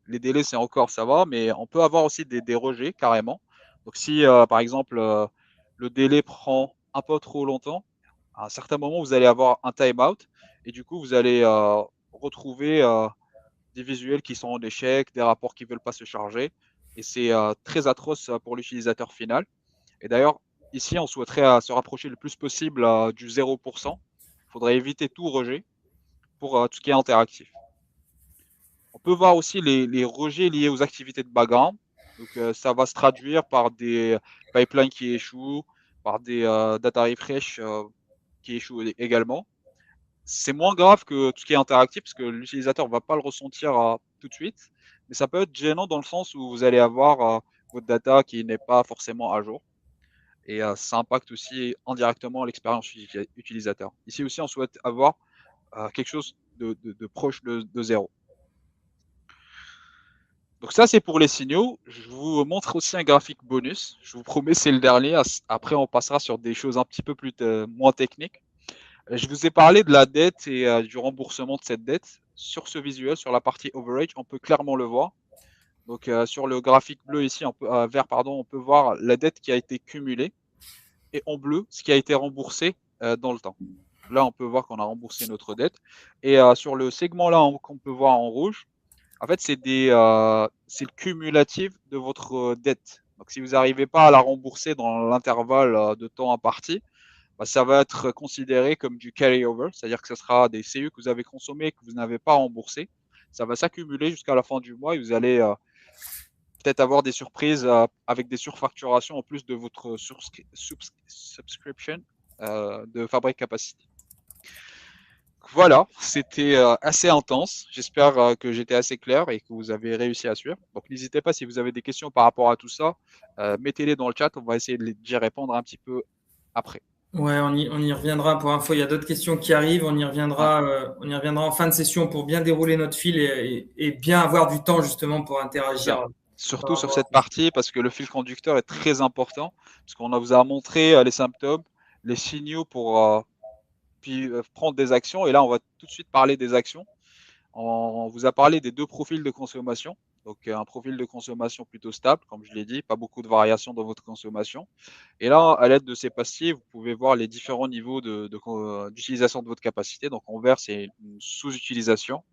les délais c'est encore ça va, mais on peut avoir aussi des rejets carrément. Donc si par exemple le délai prend un peu trop longtemps, à un certain moment vous allez avoir un timeout et du coup vous allez retrouver des visuels qui sont en échec, des rapports qui ne veulent pas se charger. Et c'est très atroce pour l'utilisateur final. Et d'ailleurs, ici, on souhaiterait se rapprocher le plus possible du 0%. Il faudrait éviter tout rejet pour tout ce qui est interactif. On peut voir aussi les rejets liés aux activités de background. Donc, ça va se traduire par des pipelines qui échouent, par des data refresh qui échouent également. C'est moins grave que tout ce qui est interactif parce que l'utilisateur ne va pas le ressentir tout de suite. Mais ça peut être gênant dans le sens où vous allez avoir votre data qui n'est pas forcément à jour. Et ça impacte aussi indirectement l'expérience utilisateur. Ici aussi, on souhaite avoir quelque chose de proche de zéro. Donc ça, c'est pour les signaux. Je vous montre aussi un graphique bonus. Je vous promets, c'est le dernier. Après, on passera sur des choses un petit peu plus moins techniques. Je vous ai parlé de la dette et du remboursement de cette dette. Sur ce visuel, sur la partie overage, on peut clairement le voir. Donc sur le graphique bleu ici, vert pardon, on peut voir la dette qui a été cumulée et en bleu, ce qui a été remboursé dans le temps. Là, on peut voir qu'on a remboursé notre dette. Et sur le segment là qu'on peut voir en rouge, en fait, c'est le cumulatif de votre dette. Donc si vous n'arrivez pas à la rembourser dans l'intervalle de temps imparti, bah, ça va être considéré comme du carry-over, c'est-à-dire que ce sera des CU que vous avez consommés et que vous n'avez pas remboursé. Ça va s'accumuler jusqu'à la fin du mois et vous allez peut-être avoir des surprises avec des surfacturations en plus de votre subscription de Fabric Capacity. Voilà, c'était assez intense. J'espère que j'étais assez clair et que vous avez réussi à suivre. Donc n'hésitez pas si vous avez des questions par rapport à tout ça, mettez-les dans le chat. On va essayer d'y répondre un petit peu après. Ouais, on y reviendra. Pour info, il y a d'autres questions qui arrivent. Ouais. On y reviendra en fin de session pour bien dérouler notre fil et bien avoir du temps justement pour C'est ça. interagir par Surtout sur rapport à cette tout ça. partie, parce que le fil conducteur est très important, parce qu'on vous a montré les symptômes, les signaux pour puis prendre des actions. Et là, on va tout de suite parler des actions. On vous a parlé des deux profils de consommation. Donc, un profil de consommation plutôt stable, comme je l'ai dit, pas beaucoup de variations dans votre consommation. Et là, à l'aide de ces pastilles, vous pouvez voir les différents niveaux d'utilisation de votre capacité. Donc, en vert, c'est une sous-utilisation.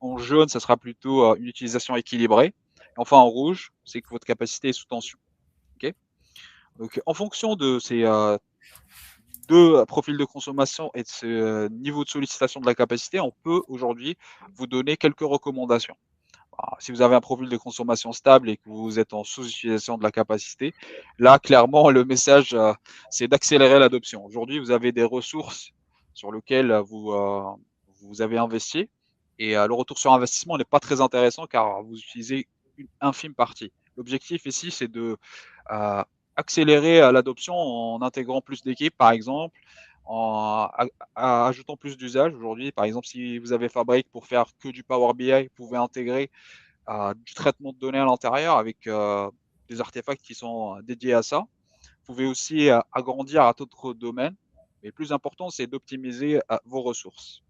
En jaune, ça sera plutôt une utilisation équilibrée. Et enfin, en rouge, c'est que votre capacité est sous tension. Okay, donc, en fonction de ces deux profils de consommation et de ce niveau de sollicitation de la capacité, on peut aujourd'hui vous donner quelques recommandations. Alors, si vous avez un profil de consommation stable et que vous êtes en sous-utilisation de la capacité, là, clairement, le message, c'est d'accélérer l'adoption. Aujourd'hui, vous avez des ressources sur lesquelles vous avez investi et le retour sur investissement n'est pas très intéressant car vous utilisez une infime partie. L'objectif ici, c'est de euh, accélérer l'adoption en intégrant plus d'équipes, par exemple, en ajoutant plus d'usages. Aujourd'hui, par exemple, si vous avez Fabric pour faire que du Power BI, vous pouvez intégrer du traitement de données à l'intérieur avec des artefacts qui sont dédiés à ça. Vous pouvez aussi agrandir à d'autres domaines. Mais le plus important, c'est d'optimiser vos ressources.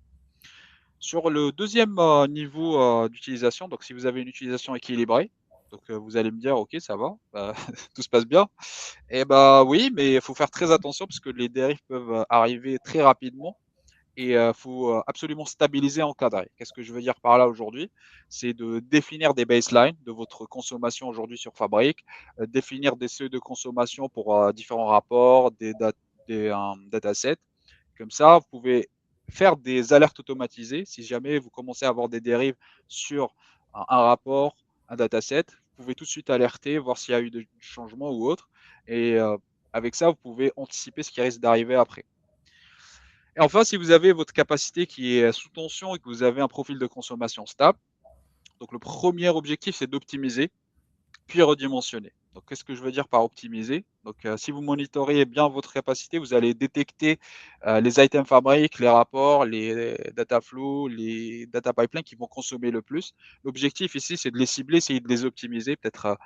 Sur le deuxième niveau d'utilisation, donc si vous avez une utilisation équilibrée, donc vous allez me dire, ok, ça va, tout se passe bien. Eh ben oui, mais il faut faire très attention parce que les dérives peuvent arriver très rapidement et il faut absolument stabiliser, encadrer. Qu'est-ce que je veux dire par là aujourd'hui? C'est de définir des baselines de votre consommation aujourd'hui sur Fabric, définir des seuils de consommation pour différents rapports, des datasets. Comme ça, vous pouvez faire des alertes automatisées si jamais vous commencez à avoir des dérives sur un rapport, un dataset. Vous pouvez tout de suite alerter, voir s'il y a eu des changements ou autre. Et avec ça, vous pouvez anticiper ce qui risque d'arriver après. Et enfin, si vous avez votre capacité qui est sous tension et que vous avez un profil de consommation stable, donc le premier objectif, c'est d'optimiser, puis redimensionner. Donc, qu'est-ce que je veux dire par optimiser? Donc, si vous monitorez bien votre capacité, vous allez détecter les items fabriques, les rapports, les data flows, les data pipelines qui vont consommer le plus. L'objectif ici, c'est de les cibler, essayer de les optimiser, peut-être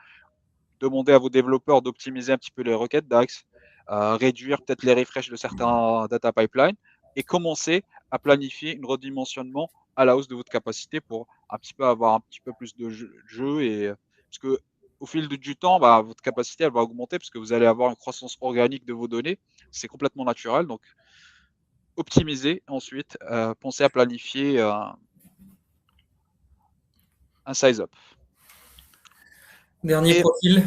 demander à vos développeurs d'optimiser un petit peu les requêtes DAX, réduire peut-être les refreshs de certains data pipelines et commencer à planifier un redimensionnement à la hausse de votre capacité pour un petit peu avoir un petit peu plus de jeu et parce que au fil du temps, bah, votre capacité elle va augmenter parce que vous allez avoir une croissance organique de vos données. C'est complètement naturel. Donc, optimiser. Ensuite, pensez à planifier un size-up. Dernier Et profil.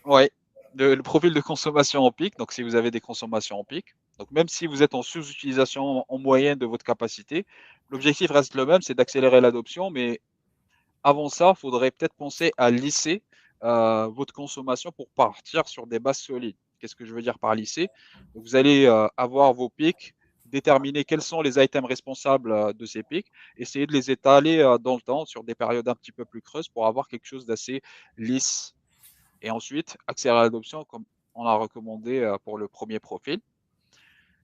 ouais, le profil de consommation en pic, donc si vous avez des consommations en pic, donc même si vous êtes en sous-utilisation en moyenne de votre capacité, l'objectif reste le même, c'est d'accélérer l'adoption, mais avant ça, il faudrait peut-être penser à lisser votre consommation pour partir sur des bases solides. Qu'est-ce que je veux dire par lisser? Donc, vous allez avoir vos pics, déterminer quels sont les items responsables de ces pics, essayer de les étaler dans le temps sur des périodes un petit peu plus creuses pour avoir quelque chose d'assez lisse et ensuite accélérer l'adoption comme on a recommandé pour le premier profil.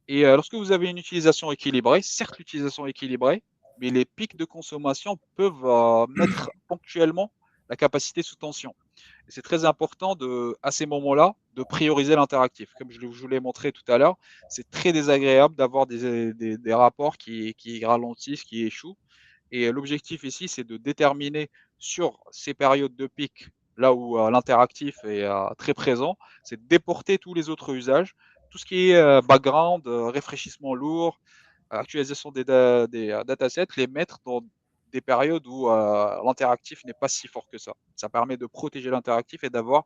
Et lorsque vous avez une utilisation équilibrée, certes l'utilisation équilibrée, mais les pics de consommation peuvent mettre ponctuellement la capacité sous tension. Et c'est très important à ces moments-là de prioriser l'interactif. Comme je vous l'ai montré tout à l'heure, c'est très désagréable d'avoir des rapports qui ralentissent, qui échouent. Et l'objectif ici, c'est de déterminer sur ces périodes de pic, là où l'interactif est très présent, c'est de déporter tous les autres usages, tout ce qui est background, rafraîchissement lourd, actualisation des datasets, les mettre dans des périodes où l'interactif n'est pas si fort que ça. Ça permet de protéger l'interactif et d'avoir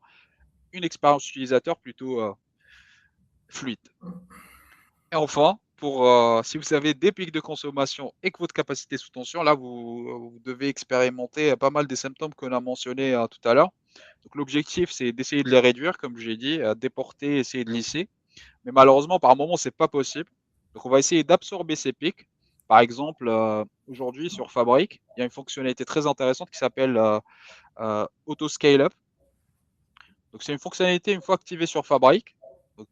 une expérience utilisateur plutôt fluide. Et enfin, si vous avez des pics de consommation et que votre capacité est sous tension, là, vous devez expérimenter pas mal des symptômes qu'on a mentionnés tout à l'heure. Donc, l'objectif, c'est d'essayer de les réduire, comme j'ai dit, déporter, essayer de lisser. Mais malheureusement, par moment, c'est pas possible. Donc, on va essayer d'absorber ces pics. Par exemple, aujourd'hui, sur Fabric, il y a une fonctionnalité très intéressante qui s'appelle Auto Scale Up. Donc, c'est une fonctionnalité, une fois activée sur Fabric, donc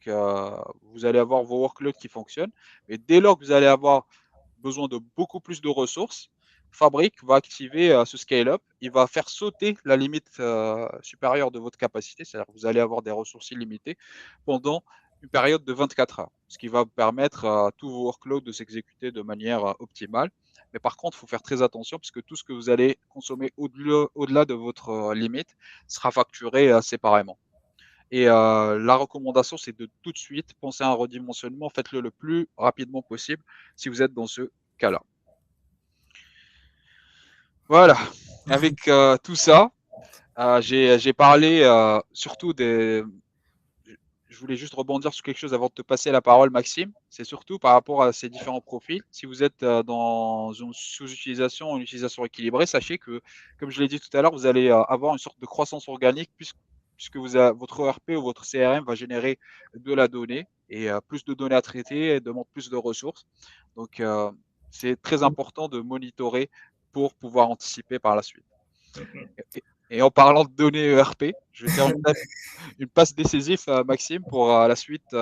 vous allez avoir vos workloads qui fonctionnent. Mais dès lors que vous allez avoir besoin de beaucoup plus de ressources, Fabric va activer ce scale-up. Il va faire sauter la limite supérieure de votre capacité, c'est-à-dire que vous allez avoir des ressources illimitées pendant une période de 24 heures, ce qui va permettre à tous vos workloads de s'exécuter de manière optimale. Mais par contre, il faut faire très attention parce que tout ce que vous allez consommer au-delà de votre limite sera facturé séparément. Et la recommandation, c'est de tout de suite penser à un redimensionnement. Faites-le le plus rapidement possible si vous êtes dans ce cas-là. Voilà. Avec tout ça, j'ai parlé surtout des. Je voulais juste rebondir sur quelque chose avant de te passer la parole, Maxime. C'est surtout par rapport à ces différents profils. Si vous êtes dans une sous-utilisation, une utilisation équilibrée, sachez que, comme je l'ai dit tout à l'heure, vous allez avoir une sorte de croissance organique puisque votre ERP ou votre CRM va générer de la donnée et plus de données à traiter et demande plus de ressources. Donc, c'est très important de monitorer pour pouvoir anticiper par la suite. Et en parlant de données ERP, je vais faire une passe décisive à Maxime pour la suite,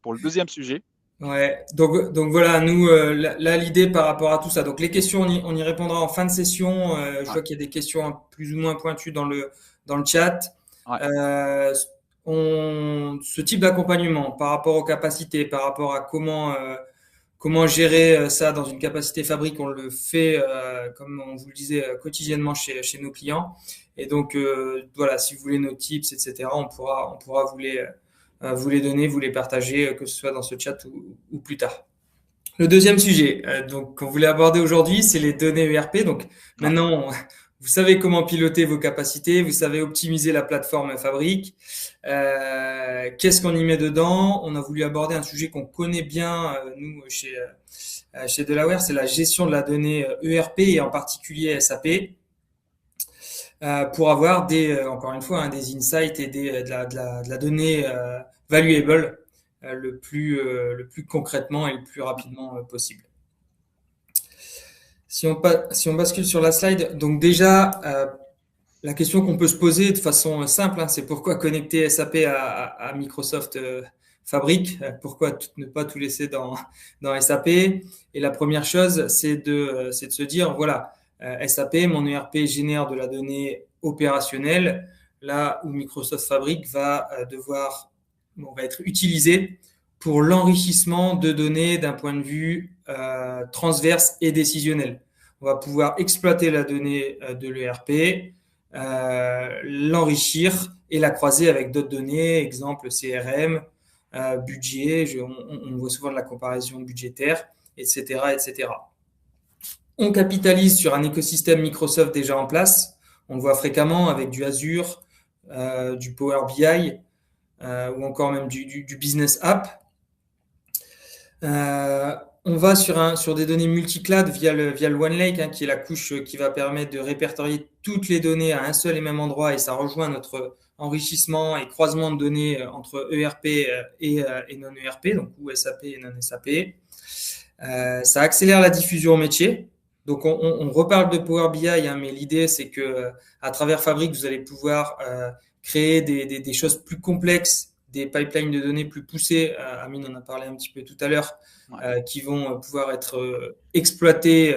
pour le deuxième sujet. Ouais, donc voilà, nous, là, l'idée par rapport à tout ça. Donc les questions, on y répondra en fin de session. Je Ouais, vois qu'il y a des questions plus ou moins pointues dans le chat. ouais, Euh, ce type d'accompagnement par rapport aux capacités, par rapport à comment gérer ça dans une capacité fabrique, on le fait, comme on vous le disait, quotidiennement chez nos clients. Et donc voilà, si vous voulez nos tips, etc., on pourra vous les donner, vous les partager, que ce soit dans ce chat ou plus tard. Le deuxième sujet donc qu'on voulait aborder aujourd'hui, c'est les données ERP. Donc ouais. maintenant, vous savez comment piloter vos capacités, vous savez optimiser la plateforme fabrique. Qu'est-ce qu'on y met dedans? On a voulu aborder un sujet qu'on connaît bien, nous, chez Delaware, c'est la gestion de la donnée ERP et en particulier SAP. Pour avoir encore une fois, hein, des insights et de la donnée valuable le plus concrètement et le plus rapidement possible. Si on bascule sur la slide, donc déjà, la question qu'on peut se poser de façon simple, hein, c'est pourquoi connecter SAP à Microsoft Fabric? Pourquoi ne pas tout laisser dans SAP? Et la première chose, c'est de se dire, voilà, SAP, mon ERP génère de la donnée opérationnelle, là où Microsoft Fabric va être utilisé pour l'enrichissement de données d'un point de vue transverse et décisionnel. On va pouvoir exploiter la donnée de l'ERP, l'enrichir et la croiser avec d'autres données, exemple CRM, budget, on voit souvent de la comparaison budgétaire, etc., etc. On capitalise sur un écosystème Microsoft déjà en place. On le voit fréquemment avec du Azure, du Power BI ou encore même du Business App. On va sur des données multi-cloud via le OneLake, hein, qui est la couche qui va permettre de répertorier toutes les données à un seul et même endroit, et ça rejoint notre enrichissement et croisement de données entre ERP et non-ERP, donc ou SAP et non-SAP. Ça accélère la diffusion au métier. Donc on reparle de Power BI, hein, mais l'idée c'est que à travers Fabric, vous allez pouvoir créer des choses plus complexes, des pipelines de données plus poussés, Amine en a parlé un petit peu tout à l'heure, Ouais. qui vont pouvoir être exploités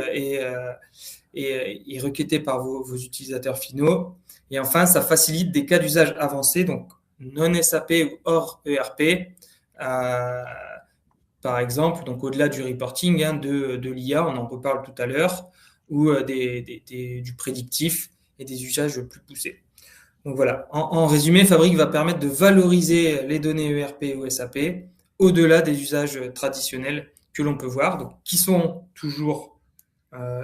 et requêtés par vos utilisateurs finaux. Et enfin, ça facilite des cas d'usage avancés, donc non SAP ou hors ERP, par exemple, donc au-delà du reporting, hein, de l'IA, on en reparle tout à l'heure, ou du prédictif et des usages plus poussés. Donc voilà, en résumé, Fabric va permettre de valoriser les données ERP ou SAP au-delà des usages traditionnels que l'on peut voir, donc qui sont toujours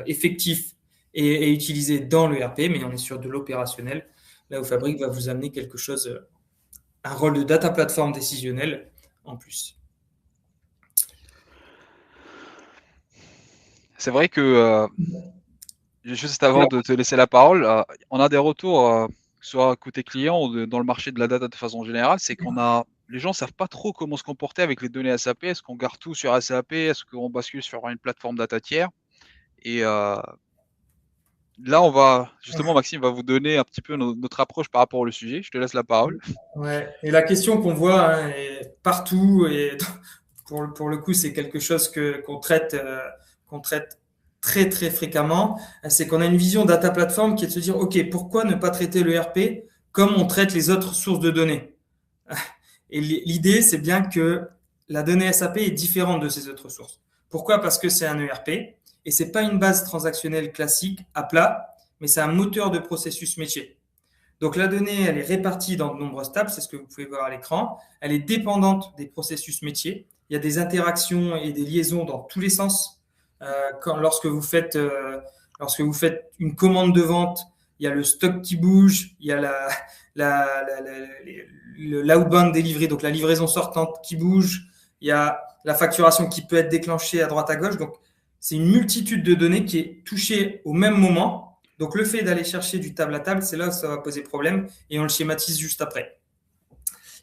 effectifs et utilisés dans l'ERP, mais on est sur de l'opérationnel, là où Fabric va vous amener quelque chose, un rôle de data platform décisionnel en plus. C'est vrai que juste avant de te laisser la parole, on a des retours, soit côté client ou dans le marché de la data de façon générale, c'est les gens savent pas trop comment se comporter avec les données SAP. Est-ce qu'on garde tout sur SAP? Est-ce qu'on bascule sur une plateforme data tiers? Et là, justement, Maxime va vous donner un petit peu notre approche par rapport au sujet. Je te laisse la parole. Ouais. Et la question qu'on voit, hein, est partout, et pour le coup, c'est quelque chose qu'on traite très très fréquemment, c'est qu'on a une vision data platform qui est de se dire, OK, pourquoi ne pas traiter le RP comme on traite les autres sources de données? Et l'idée, c'est bien que la donnée SAP est différente de ces autres sources. Pourquoi? Parce que c'est un ERP et c'est pas une base transactionnelle classique à plat, mais c'est un moteur de processus métier. Donc la donnée, elle est répartie dans de nombreuses tables, c'est ce que vous pouvez voir à l'écran. Elle est dépendante des processus métiers. Il y a des interactions et des liaisons dans tous les sens. Lorsque vous faites lorsque vous faites une commande de vente, il y a le stock qui bouge, il y a l'outbound délivré, donc la livraison sortante qui bouge, il y a la facturation qui peut être déclenchée à droite à gauche. Donc, c'est une multitude de données qui est touchée au même moment. Donc, le fait d'aller chercher du table à table, c'est là où ça va poser problème et on le schématise juste après.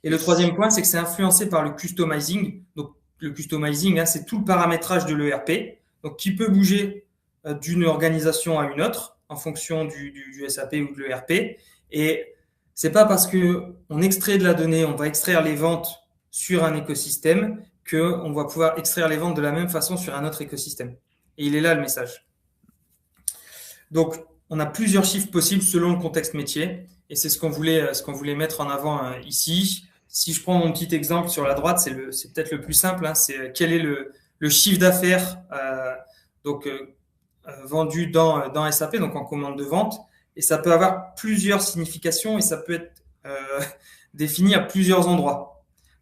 Et le troisième point, c'est que c'est influencé par le customizing. Donc, le customizing, c'est tout le paramétrage de l'ERP, donc qui peut bouger d'une organisation à une autre en fonction du SAP ou de l'ERP. Et c'est pas parce qu'on extrait de la donnée, on va extraire les ventes sur un écosystème qu'on va pouvoir extraire les ventes de la même façon sur un autre écosystème. Et il est là le message. Donc, on a plusieurs chiffres possibles selon le contexte métier. Et c'est ce qu'on voulait mettre en avant ici. Si je prends mon petit exemple sur la droite, c'est peut-être le plus simple. C'est quel est le chiffre d'affaires vendu dans SAP, donc en commande de vente. Et ça peut avoir plusieurs significations et ça peut être défini à plusieurs endroits.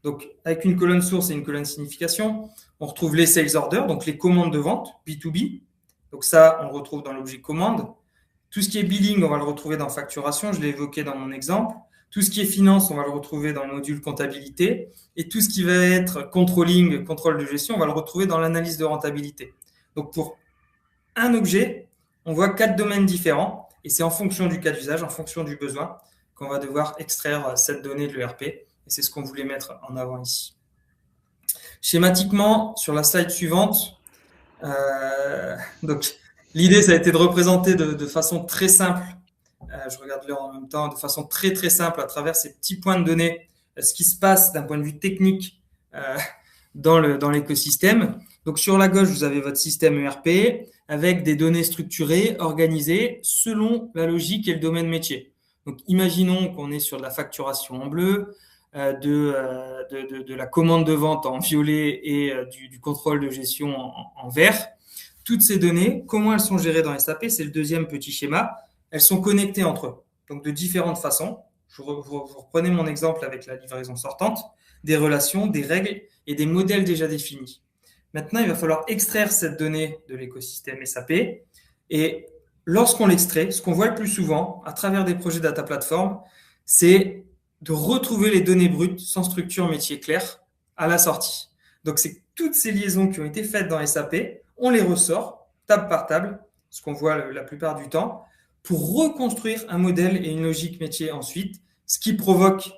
Donc, avec une colonne source et une colonne signification, on retrouve les sales orders, donc les commandes de vente, B2B. Donc ça, on le retrouve dans l'objet commande. Tout ce qui est billing, on va le retrouver dans facturation, je l'ai évoqué dans mon exemple. Tout ce qui est finance, on va le retrouver dans le module comptabilité. Et tout ce qui va être controlling, contrôle de gestion, on va le retrouver dans l'analyse de rentabilité. Donc, pour un objet, on voit 4 domaines différents. Et c'est en fonction du cas d'usage, en fonction du besoin, qu'on va devoir extraire cette donnée de l'ERP. Et c'est ce qu'on voulait mettre en avant ici. Schématiquement, sur la slide suivante, donc l'idée, ça a été de représenter de façon très simple, je regarde l'heure en même temps, de façon très très simple à travers ces petits points de données, ce qui se passe d'un point de vue technique dans l'écosystème. Donc sur la gauche, vous avez votre système ERP avec des données structurées, organisées selon la logique et le domaine métier. Donc imaginons qu'on est sur de la facturation en bleu, de la commande de vente en violet et du contrôle de gestion en vert. Toutes ces données, comment elles sont gérées dans SAP, c'est le deuxième petit schéma. Elles sont connectées entre eux, donc de différentes façons. Vous reprenez mon exemple avec la livraison sortante, des relations, des règles et des modèles déjà définis. Maintenant, il va falloir extraire cette donnée de l'écosystème SAP. Et lorsqu'on l'extrait, ce qu'on voit le plus souvent à travers des projets data platform, c'est de retrouver les données brutes sans structure métier claire à la sortie. Donc, c'est toutes ces liaisons qui ont été faites dans SAP, on les ressort table par table, ce qu'on voit la plupart du temps, pour reconstruire un modèle et une logique métier ensuite, ce qui provoque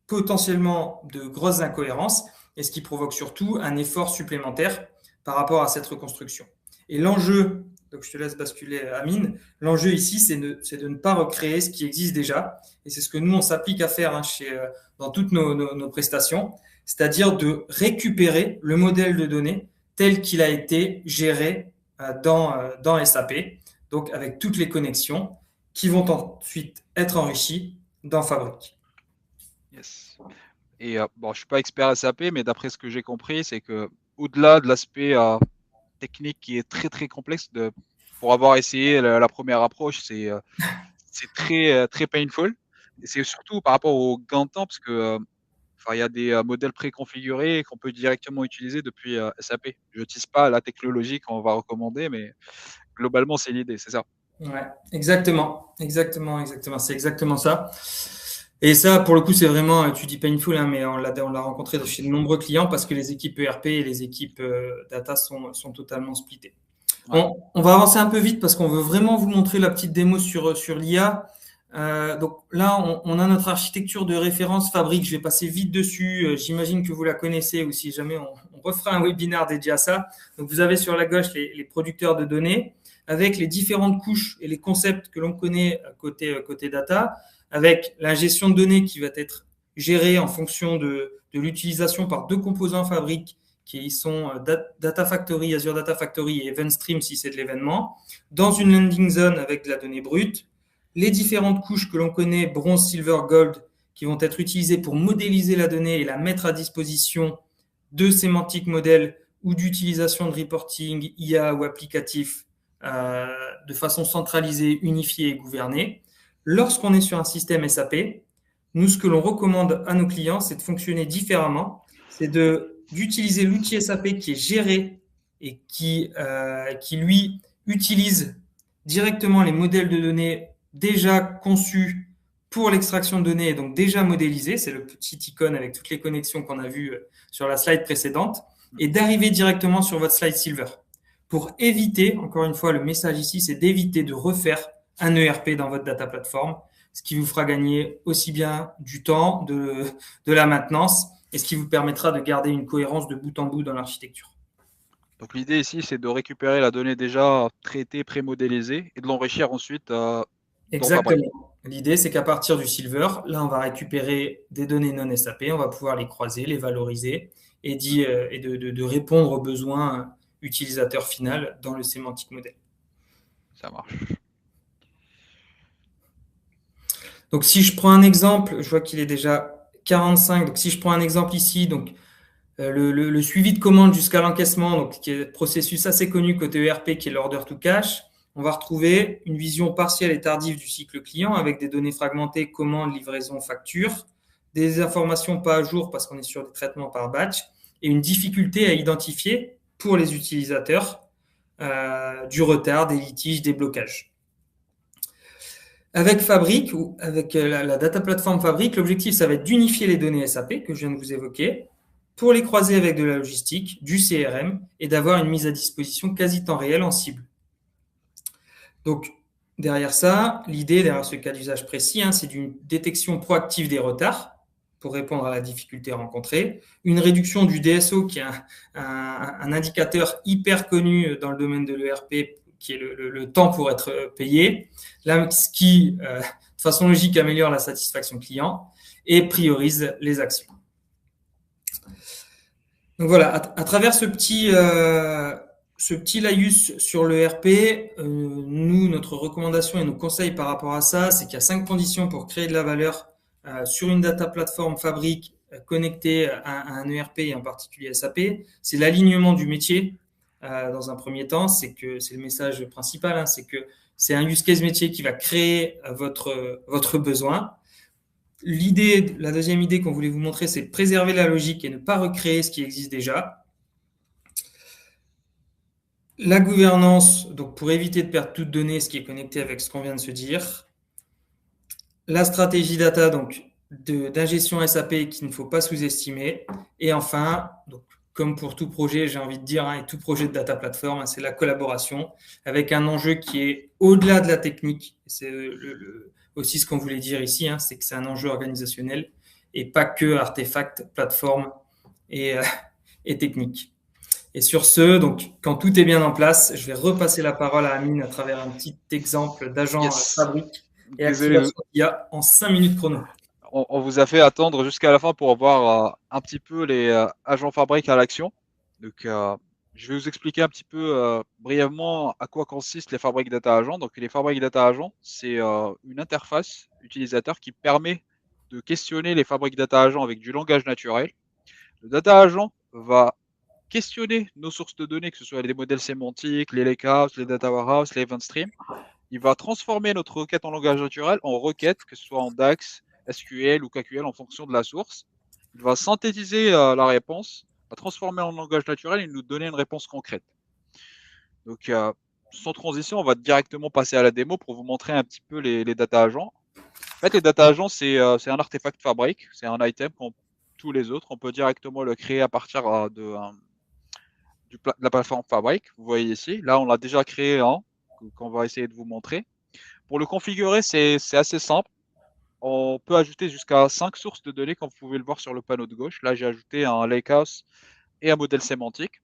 potentiellement de grosses incohérences et ce qui provoque surtout un effort supplémentaire par rapport à cette reconstruction. Et l'enjeu, donc je te laisse basculer Amine, l'enjeu ici, c'est de ne pas recréer ce qui existe déjà. Et c'est ce que nous, on s'applique à faire dans toutes nos prestations, c'est-à-dire de récupérer le modèle de données tel qu'il a été géré dans SAP, donc avec toutes les connexions qui vont ensuite être enrichies dans Fabric. Yes. Et bon, je suis pas expert SAP, mais d'après ce que j'ai compris, c'est que au-delà de l'aspect technique qui est très très complexe, pour avoir essayé la première approche, c'est très très painful. Et c'est surtout par rapport au gain de temps, parce que il y a des modèles préconfigurés qu'on peut directement utiliser depuis SAP. Je n'utilise pas la technologie qu'on va recommander, mais globalement, c'est l'idée, c'est ça. Ouais, exactement. C'est exactement ça. Et ça, pour le coup, c'est vraiment, tu dis painful, mais on l'a rencontré chez de nombreux clients parce que les équipes ERP et les équipes data sont totalement splittées. Ouais. On va avancer un peu vite parce qu'on veut vraiment vous montrer la petite démo sur l'IA. Donc là, on a notre architecture de référence Fabric. Je vais passer vite dessus. J'imagine que vous la connaissez ou si jamais on refera un webinaire dédié à ça. Donc vous avez sur la gauche les producteurs de données avec les différentes couches et les concepts que l'on connaît côté data, avec la gestion de données qui va être gérée en fonction de l'utilisation par deux composants Fabric qui sont Data Factory, Azure Data Factory et Event Stream si c'est de l'événement, dans une landing zone avec de la donnée brute, les différentes couches que l'on connaît, bronze, silver, gold, qui vont être utilisées pour modéliser la donnée et la mettre à disposition de sémantiques modèles ou d'utilisation de reporting, IA ou applicatif de façon centralisée, unifiée et gouvernée. Lorsqu'on est sur un système SAP, nous, ce que l'on recommande à nos clients, c'est de fonctionner différemment, c'est d'utiliser l'outil SAP qui est géré et qui lui, utilise directement les modèles de données déjà conçus pour l'extraction de données, donc déjà modélisés, c'est le petit icône avec toutes les connexions qu'on a vues sur la slide précédente, et d'arriver directement sur votre slide Silver. Pour éviter, encore une fois, le message ici, c'est d'éviter de refaire un ERP dans votre data platform, ce qui vous fera gagner aussi bien du temps, de la maintenance, et ce qui vous permettra de garder une cohérence de bout en bout dans l'architecture. Donc l'idée ici, c'est de récupérer la donnée déjà traitée, pré-modélisée, et de l'enrichir ensuite dans Fabric. Exactement. L'idée, c'est qu'à partir du Silver, là, on va récupérer des données non SAP, on va pouvoir les croiser, les valoriser et de répondre aux besoins utilisateur final dans le sémantique model. Ça marche. Donc, si je prends un exemple, je vois qu'il est déjà 45. Donc, si je prends un exemple ici, donc le suivi de commande jusqu'à l'encaissement, donc qui est un processus assez connu côté ERP, qui est l'order to cash, on va retrouver une vision partielle et tardive du cycle client avec des données fragmentées, commande, livraison, facture, des informations pas à jour parce qu'on est sur des traitements par batch, et une difficulté à identifier pour les utilisateurs du retard, des litiges, des blocages. Avec Fabric ou avec la data platform Fabric, l'objectif, ça va être d'unifier les données SAP que je viens de vous évoquer pour les croiser avec de la logistique, du CRM et d'avoir une mise à disposition quasi temps réel en cible. Donc, derrière ça, l'idée, derrière ce cas d'usage précis, c'est d'une détection proactive des retards pour répondre à la difficulté rencontrée, une réduction du DSO qui est un indicateur hyper connu dans le domaine de l'ERP qui est le temps pour être payé, là, ce qui, de façon logique, améliore la satisfaction client et priorise les actions. Donc voilà, à travers ce petit laïus sur le RP, nous, notre recommandation et nos conseils par rapport à ça, c'est qu'il y a 5 conditions pour créer de la valeur sur une data platform Fabric connectée à un ERP et en particulier SAP. C'est l'alignement du métier dans un premier temps, c'est le message principal, c'est que c'est un use case métier qui va créer votre besoin. La deuxième idée qu'on voulait vous montrer, c'est préserver la logique et ne pas recréer ce qui existe déjà. La gouvernance, donc pour éviter de perdre toute donnée, ce qui est connecté avec ce qu'on vient de se dire. La stratégie data, donc d'ingestion SAP qu'il ne faut pas sous-estimer. Et enfin, donc, comme pour tout projet, j'ai envie de dire, et tout projet de data platform, c'est la collaboration avec un enjeu qui est au-delà de la technique. C'est aussi ce qu'on voulait dire ici, c'est que c'est un enjeu organisationnel et pas que artefact, plateforme et technique. Et sur ce, donc, quand tout est bien en place, je vais repasser la parole à Amine à travers un petit exemple d'agent Fabric et activation IA en 5 minutes chrono. On vous a fait attendre jusqu'à la fin pour voir un petit peu les agents Fabric à l'action. Donc, je vais vous expliquer un petit peu brièvement à quoi consistent les Fabric Data Agents. Donc, les Fabric Data Agents, c'est une interface utilisateur qui permet de questionner les Fabric Data Agents avec du langage naturel. Le Data Agent va questionner nos sources de données, que ce soit les modèles sémantiques, les lakehouse, les data warehouse, les event streams. Il va transformer notre requête en langage naturel en requête, que ce soit en DAX, SQL ou KQL en fonction de la source. Il va synthétiser la réponse, va transformer en langage naturel et nous donner une réponse concrète. Donc, sans transition, on va directement passer à la démo pour vous montrer un petit peu les data agents. En fait, les data agents, c'est un artefact Fabric, c'est un item comme tous les autres. On peut directement le créer à partir de la plateforme Fabric. Vous voyez ici, là, on l'a déjà créé un qu'on va essayer de vous montrer. Pour le configurer, c'est assez simple. On peut ajouter jusqu'à 5 sources de données, comme vous pouvez le voir sur le panneau de gauche. Là, j'ai ajouté un lakehouse et un modèle sémantique.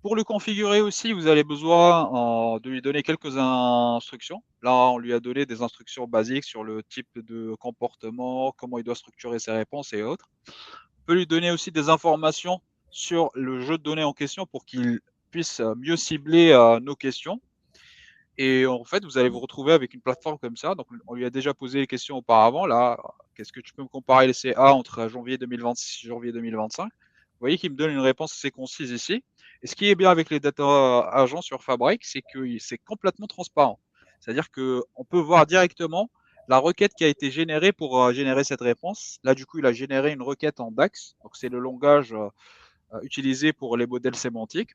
Pour le configurer aussi, vous avez besoin de lui donner quelques instructions. Là, on lui a donné des instructions basiques sur le type de comportement, comment il doit structurer ses réponses et autres. On peut lui donner aussi des informations sur le jeu de données en question pour qu'il puisse mieux cibler nos questions. Et en fait, vous allez vous retrouver avec une plateforme comme ça. Donc, on lui a déjà posé les questions auparavant. Là, qu'est-ce que tu peux me comparer les CA entre janvier 2026 et janvier 2025? Vous voyez qu'il me donne une réponse assez concise ici. Et ce qui est bien avec les data agents sur Fabric, c'est que c'est complètement transparent. C'est-à-dire qu'on peut voir directement la requête qui a été générée pour générer cette réponse. Là, du coup, il a généré une requête en DAX. Donc, c'est le langage utilisé pour les modèles sémantiques.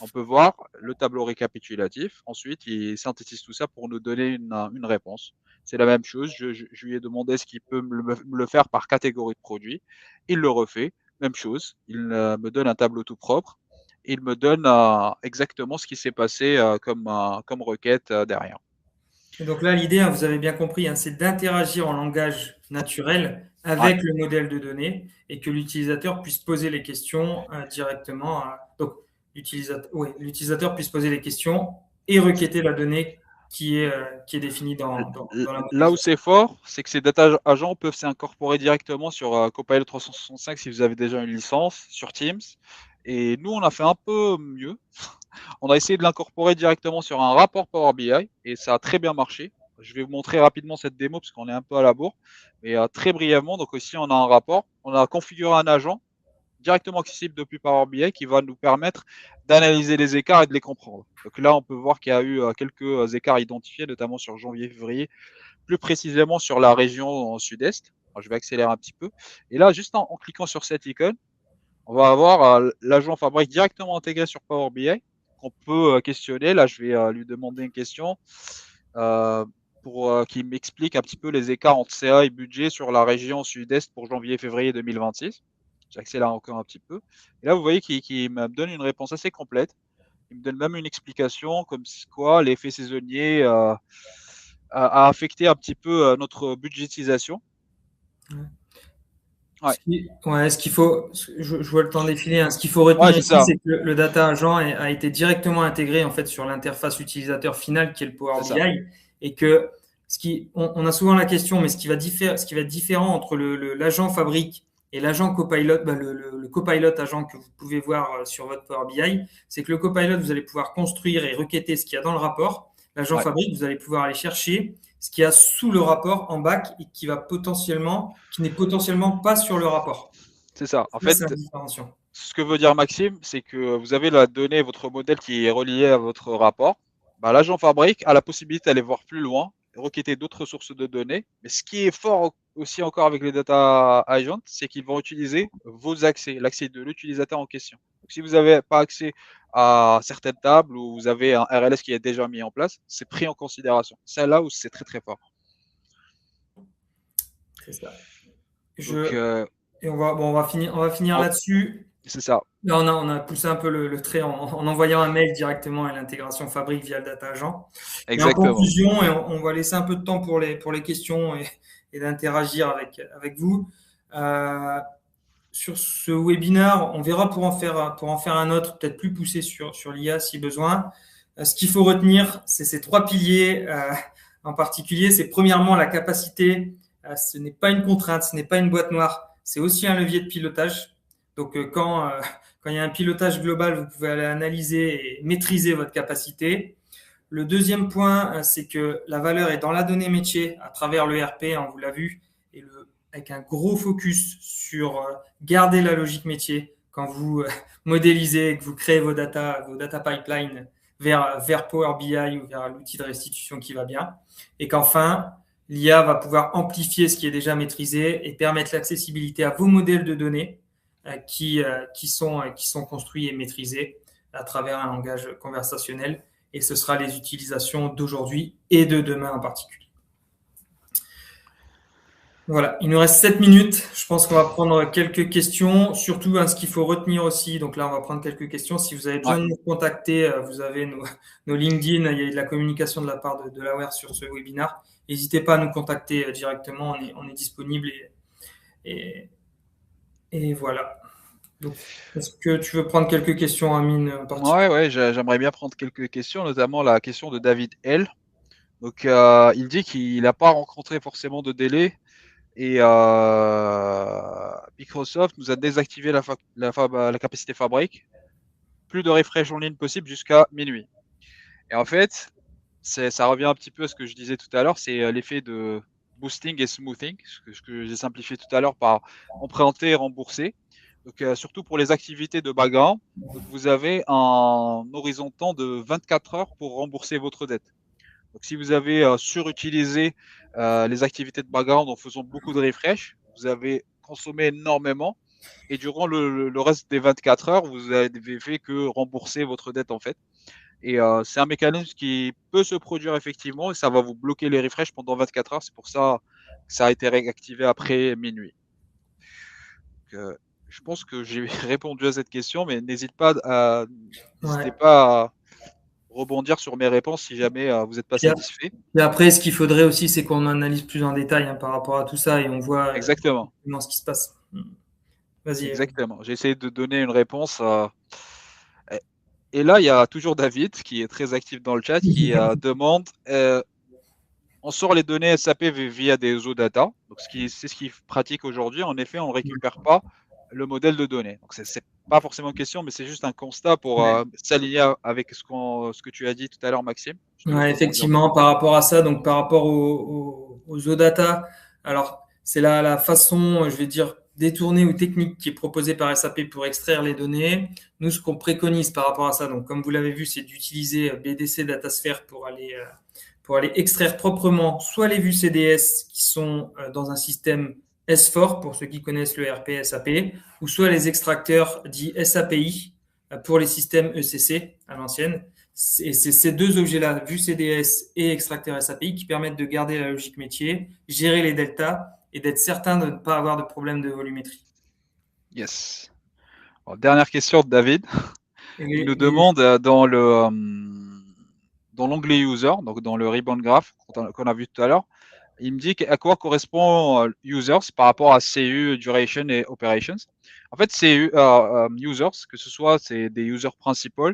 On peut voir le tableau récapitulatif. Ensuite, il synthétise tout ça pour nous donner une réponse. C'est la même chose. Je lui ai demandé ce qu'il peut me le faire par catégorie de produits. Il le refait. Même chose. Il me donne un tableau tout propre. Il me donne exactement ce qui s'est passé comme requête derrière. Et donc là, l'idée, hein, vous avez bien compris, hein, c'est d'interagir en langage naturel Ouais, avec le modèle de données et que l'utilisateur puisse poser les questions directement. Donc, l'utilisateur puisse poser les questions et requêter la donnée qui est définie dans la Là où modélisation. c'est fort, c'est que ces data agents peuvent s'incorporer directement sur Copilot 365 si vous avez déjà une licence, sur Teams. Et nous, on a fait un peu mieux. On a essayé de l'incorporer directement sur un rapport Power BI et ça a très bien marché. Je vais vous montrer rapidement cette démo parce qu'on est un peu à la bourre. Mais très brièvement, donc ici on a un rapport, on a configuré un agent directement accessible depuis Power BI qui va nous permettre d'analyser les écarts et de les comprendre. Donc là, on peut voir qu'il y a eu quelques écarts identifiés, notamment sur janvier-février, plus précisément sur la région sud-est. Alors, je vais accélérer un petit peu. Et là, juste en cliquant sur cette icône, on va avoir l'agent Fabric directement intégré sur Power BI qu'on peut questionner. Là, je vais lui demander une question pour qu'il m'explique un petit peu les écarts entre CA et budget sur la région sud-est pour janvier-février 2026. J'accélère encore un petit peu. Et là, vous voyez qu'il me donne une réponse assez complète. Il me donne même une explication comme quoi l'effet saisonnier a affecté un petit peu notre budgétisation. Ouais, Ce qu'il faut, je vois le temps défiler, hein. Ce qu'il faut ouais, retenir c'est ici, ça, c'est que le data agent a été directement intégré en fait sur l'interface utilisateur finale qui est le Power c'est ça. BI et que on a souvent la question, mais ce qui va être différent entre l'agent fabrique et l'agent copilot, le copilot agent que vous pouvez voir sur votre Power BI, c'est que le copilot, vous allez pouvoir construire et requêter ce qu'il y a dans le rapport. L'agent Ouais, fabrique, vous allez pouvoir aller chercher ce qu'il y a sous le rapport en bac et qui n'est potentiellement pas sur le rapport. c'est ça. En Ça, c'est la fait, différenciation. ce que veut dire Maxime, c'est que vous avez la donnée, votre modèle qui est relié à votre rapport. Bah, l'agent Fabric a la possibilité d'aller voir plus loin, requêter d'autres sources de données. Mais ce qui est fort aussi encore avec les data agents, c'est qu'ils vont utiliser vos accès, l'accès de l'utilisateur en question. Donc, si vous n'avez pas accès à certaines tables ou vous avez un RLS qui est déjà mis en place, c'est pris en considération. C'est là où c'est très très fort. C'est ça. Donc, Et on va finir là-dessus. c'est ça. Là, on a poussé un peu le trait en envoyant un mail directement à l'intégration fabrique via le data agent. Et en Exactement. conclusion, et on va laisser un peu de temps pour les questions et d'interagir avec vous. Sur ce webinaire, on verra pour en faire un autre, peut-être plus poussé sur l'IA si besoin. Ce qu'il faut retenir, c'est ces trois piliers en particulier. C'est premièrement la capacité. Ce n'est pas une contrainte, ce n'est pas une boîte noire. C'est aussi un levier de pilotage. Donc quand il y a un pilotage global, vous pouvez aller analyser et maîtriser votre capacité. Le deuxième point, c'est que la valeur est dans la donnée métier à travers le RP, on vous l'a vu, et avec un gros focus sur garder la logique métier quand vous modélisez, que vous créez vos data pipelines vers Power BI ou vers l'outil de restitution qui va bien. Et qu'enfin, l'IA va pouvoir amplifier ce qui est déjà maîtrisé et permettre l'accessibilité à vos modèles de données qui sont construits et maîtrisés à travers un langage conversationnel. Et ce sera les utilisations d'aujourd'hui et de demain en particulier. Voilà, il nous reste 7 minutes. Je pense qu'on va prendre quelques questions. Surtout, ce qu'il faut retenir aussi, donc là, on va prendre quelques questions. Si vous avez Ouais. besoin de nous contacter, vous avez nos LinkedIn. Il y a de la communication de la part de l'AWARE sur ce webinaire. N'hésitez pas à nous contacter directement. On est disponible et voilà. Donc, est-ce que tu veux prendre quelques questions, Amine, en particulier? Ouais, j'aimerais bien prendre quelques questions, notamment la question de David L. Donc, il dit qu'il n'a pas rencontré forcément de délai et Microsoft nous a désactivé la capacité fabrique. Plus de refresh en ligne possible jusqu'à minuit. Et en fait, ça revient un petit peu à ce que je disais tout à l'heure, c'est l'effet de boosting et smoothing, ce que j'ai simplifié tout à l'heure par emprunter et rembourser. Donc, surtout pour les activités de background, donc vous avez un horizon de temps de 24 heures pour rembourser votre dette. Donc, si vous avez surutilisé les activités de background en faisant beaucoup de refresh, vous avez consommé énormément. et durant le reste des 24 heures, vous avez fait que rembourser votre dette en fait. Et c'est un mécanisme qui peut se produire effectivement et ça va vous bloquer les refreshs pendant 24 heures. C'est pour ça que ça a été réactivé après minuit. Donc, je pense que j'ai répondu à cette question, mais n'hésitez Ouais. pas à rebondir sur mes réponses si jamais vous n'êtes pas Puis, satisfait. puis après, ce qu'il faudrait aussi, c'est qu'on analyse plus en détail hein, par rapport à tout ça et on voit Exactement, exactement ce qui se passe. Vas-y. exactement. J'ai essayé de donner une réponse. Et là, il y a toujours David qui est très actif dans le chat qui demande on sort les données SAP via des OData. Donc, c'est ce qui pratique aujourd'hui. En effet, on ne récupère pas le modèle de données. Donc, c'est pas forcément une question, mais c'est juste un constat pour Ouais. s'aligner avec ce que tu as dit tout à l'heure, Maxime. Je te laisse Ouais, rebondir effectivement, dessus. par rapport à ça, donc par rapport aux OData, alors c'est la façon, je vais dire, détournée ou technique qui est proposée par SAP pour extraire les données. Nous, ce qu'on préconise par rapport à ça, donc comme vous l'avez vu, c'est d'utiliser BDC Datasphere pour aller extraire proprement soit les vues CDS qui sont dans un système S4 pour ceux qui connaissent le RP SAP, ou soit les extracteurs dits SAPI pour les systèmes ECC à l'ancienne. C'est ces deux objets-là, vue CDS et extracteur SAPI, qui permettent de garder la logique métier, gérer les deltas et d'être certain de ne pas avoir de problème de volumétrie. Yes. Alors, dernière question de David. Et Il nous demande dans l'onglet user, donc dans le ribbon graph qu'on a vu tout à l'heure, il me dit à quoi correspond users par rapport à CU, duration et operations. En fait, CU, users, que ce soit c'est des users principaux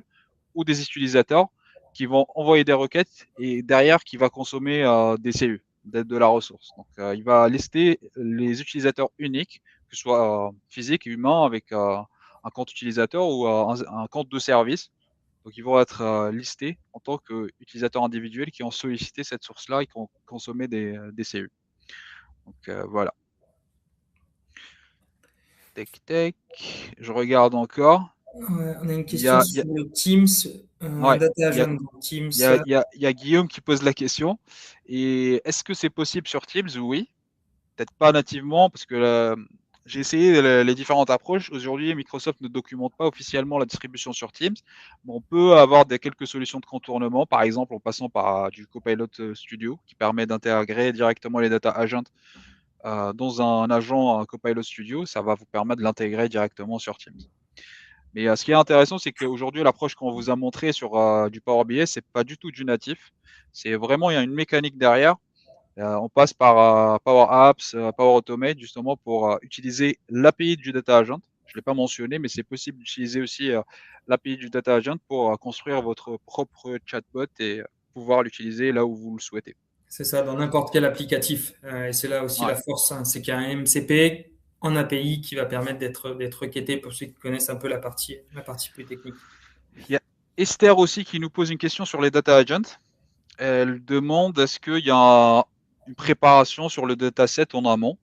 ou des utilisateurs qui vont envoyer des requêtes et derrière qui va consommer des CU, de la ressource. Donc, il va lister les utilisateurs uniques, que ce soit physiques et humains avec un compte utilisateur ou un compte de service. Donc, ils vont être listés en tant qu'utilisateurs individuels qui ont sollicité cette source-là et qui ont consommé des CU. Donc, voilà. Tac, tac. Je regarde encore. ouais, on a une Il y question a, il y a, sur le Teams, ouais, Data il y a, Agent dans Teams. il y a Guillaume qui pose la question. Et est-ce que c'est possible sur Teams? Oui. Peut-être pas nativement, parce que j'ai essayé les différentes approches. Aujourd'hui, Microsoft ne documente pas officiellement la distribution sur Teams, mais on peut avoir quelques solutions de contournement, par exemple en passant par du Copilot Studio, qui permet d'intégrer directement les data agents dans un agent Copilot Studio. Ça va vous permettre de l'intégrer directement sur Teams. Mais ce qui est intéressant, c'est qu'aujourd'hui, l'approche qu'on vous a montrée sur du Power BI, c'est pas du tout du natif. C'est vraiment, il y a une mécanique derrière. On passe par Power Apps, Power Automate, justement pour utiliser l'API du Data Agent. Je ne l'ai pas mentionné, mais c'est possible d'utiliser aussi l'API du Data Agent pour construire votre propre chatbot et pouvoir l'utiliser là où vous le souhaitez. C'est ça, dans n'importe quel applicatif. Et c'est là aussi Ouais. la force, hein, c'est qu'il y a un MCP en API qui va permettre d'être requêté pour ceux qui connaissent un peu la partie plus technique. Il y a Esther aussi qui nous pose une question sur les Data Agents. Elle demande est-ce qu'il y a une préparation sur le dataset en amont.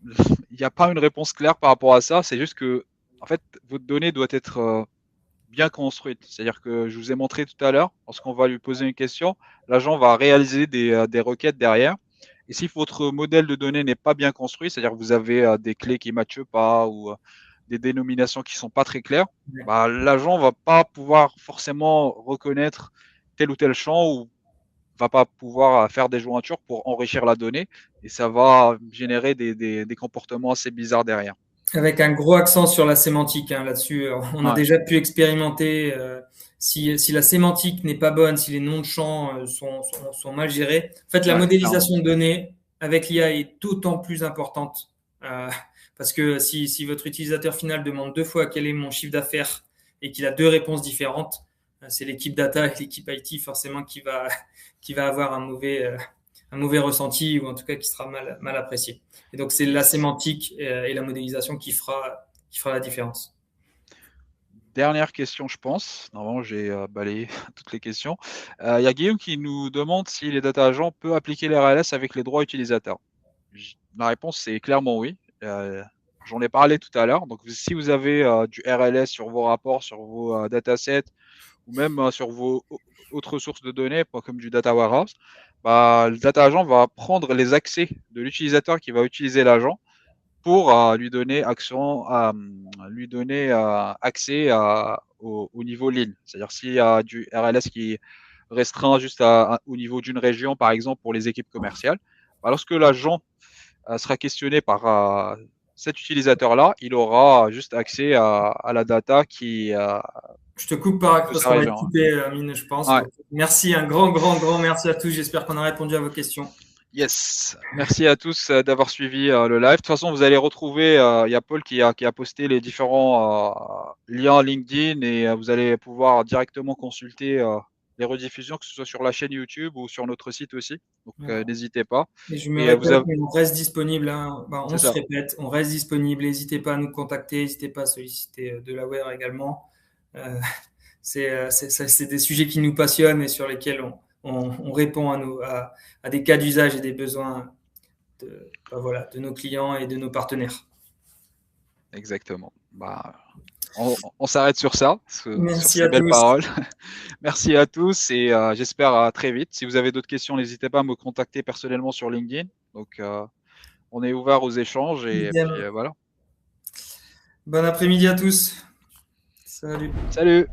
Il n'y a pas une réponse claire par rapport à ça. C'est juste que, en fait, votre donnée doit être bien construite. C'est-à-dire que je vous ai montré tout à l'heure, lorsqu'on va lui poser une question, l'agent va réaliser des requêtes derrière. Et si votre modèle de données n'est pas bien construit, c'est-à-dire que vous avez des clés qui ne matchent pas ou des dénominations qui ne sont pas très claires, Ouais. bah, l'agent ne va pas pouvoir forcément reconnaître tel ou tel champ ou va pas pouvoir faire des jointures pour enrichir la donnée et ça va générer des comportements assez bizarres derrière. Avec un gros accent sur la sémantique hein, là-dessus. On a Ouais, déjà pu expérimenter si la sémantique n'est pas bonne, si les noms de champs sont mal gérés. En fait, la ouais, clairement. modélisation de données avec l'IA est d'autant plus importante parce que si votre utilisateur final demande deux fois quel est mon chiffre d'affaires et qu'il a deux réponses différentes, c'est l'équipe data et l'équipe IT forcément qui va avoir un mauvais ressenti ou en tout cas qui sera mal apprécié. Et donc, c'est la Yes. sémantique et la modélisation qui fera la différence. Dernière question, je pense. Normalement, j'ai balayé toutes les questions. Il y a Guillaume qui nous demande si les data agents peuvent appliquer les RLS avec les droits utilisateurs. La réponse, c'est clairement oui. J'en ai parlé tout à l'heure. Donc, si vous avez du RLS sur vos rapports, sur vos datasets, ou même sur vos autres sources de données, pas comme du data warehouse, bah, le data agent va prendre les accès de l'utilisateur qui va utiliser l'agent pour lui donner accès au niveau ligne. C'est-à-dire s'il y a du RLS qui restreint juste au niveau d'une région, par exemple pour les équipes commerciales, lorsque l'agent sera questionné par cet utilisateur-là, il aura juste accès à la data Je te coupe par, de parce sa qu'on va être région. coupé, Amine, je pense. Ouais. Donc, merci, un grand merci à tous. J'espère qu'on a répondu à vos questions. Yes, merci à tous d'avoir suivi le live. De toute façon, vous allez retrouver, il y a Paul qui a posté les différents liens LinkedIn et vous allez pouvoir directement consulter les rediffusions, que ce soit sur la chaîne YouTube ou sur notre site aussi. Donc, Voilà. n'hésitez pas. Et je me Et répète, mais on reste disponible, hein. Ben, on c'est se ça, répète, on reste disponible. N'hésitez pas à nous contacter, n'hésitez pas à solliciter Delaware également. Euh, c'est des sujets qui nous passionnent et sur lesquels on répond à des cas d'usage et des besoins ben voilà, de nos clients et de nos partenaires. exactement. On s'arrête sur ça, sur Merci ces à belles tous. paroles. Merci à tous et j'espère à très vite. Si vous avez d'autres questions, n'hésitez pas à me contacter personnellement sur LinkedIn. Donc, on est ouvert aux échanges et puis Idem. voilà. Bon après-midi à tous. Salut. Salut!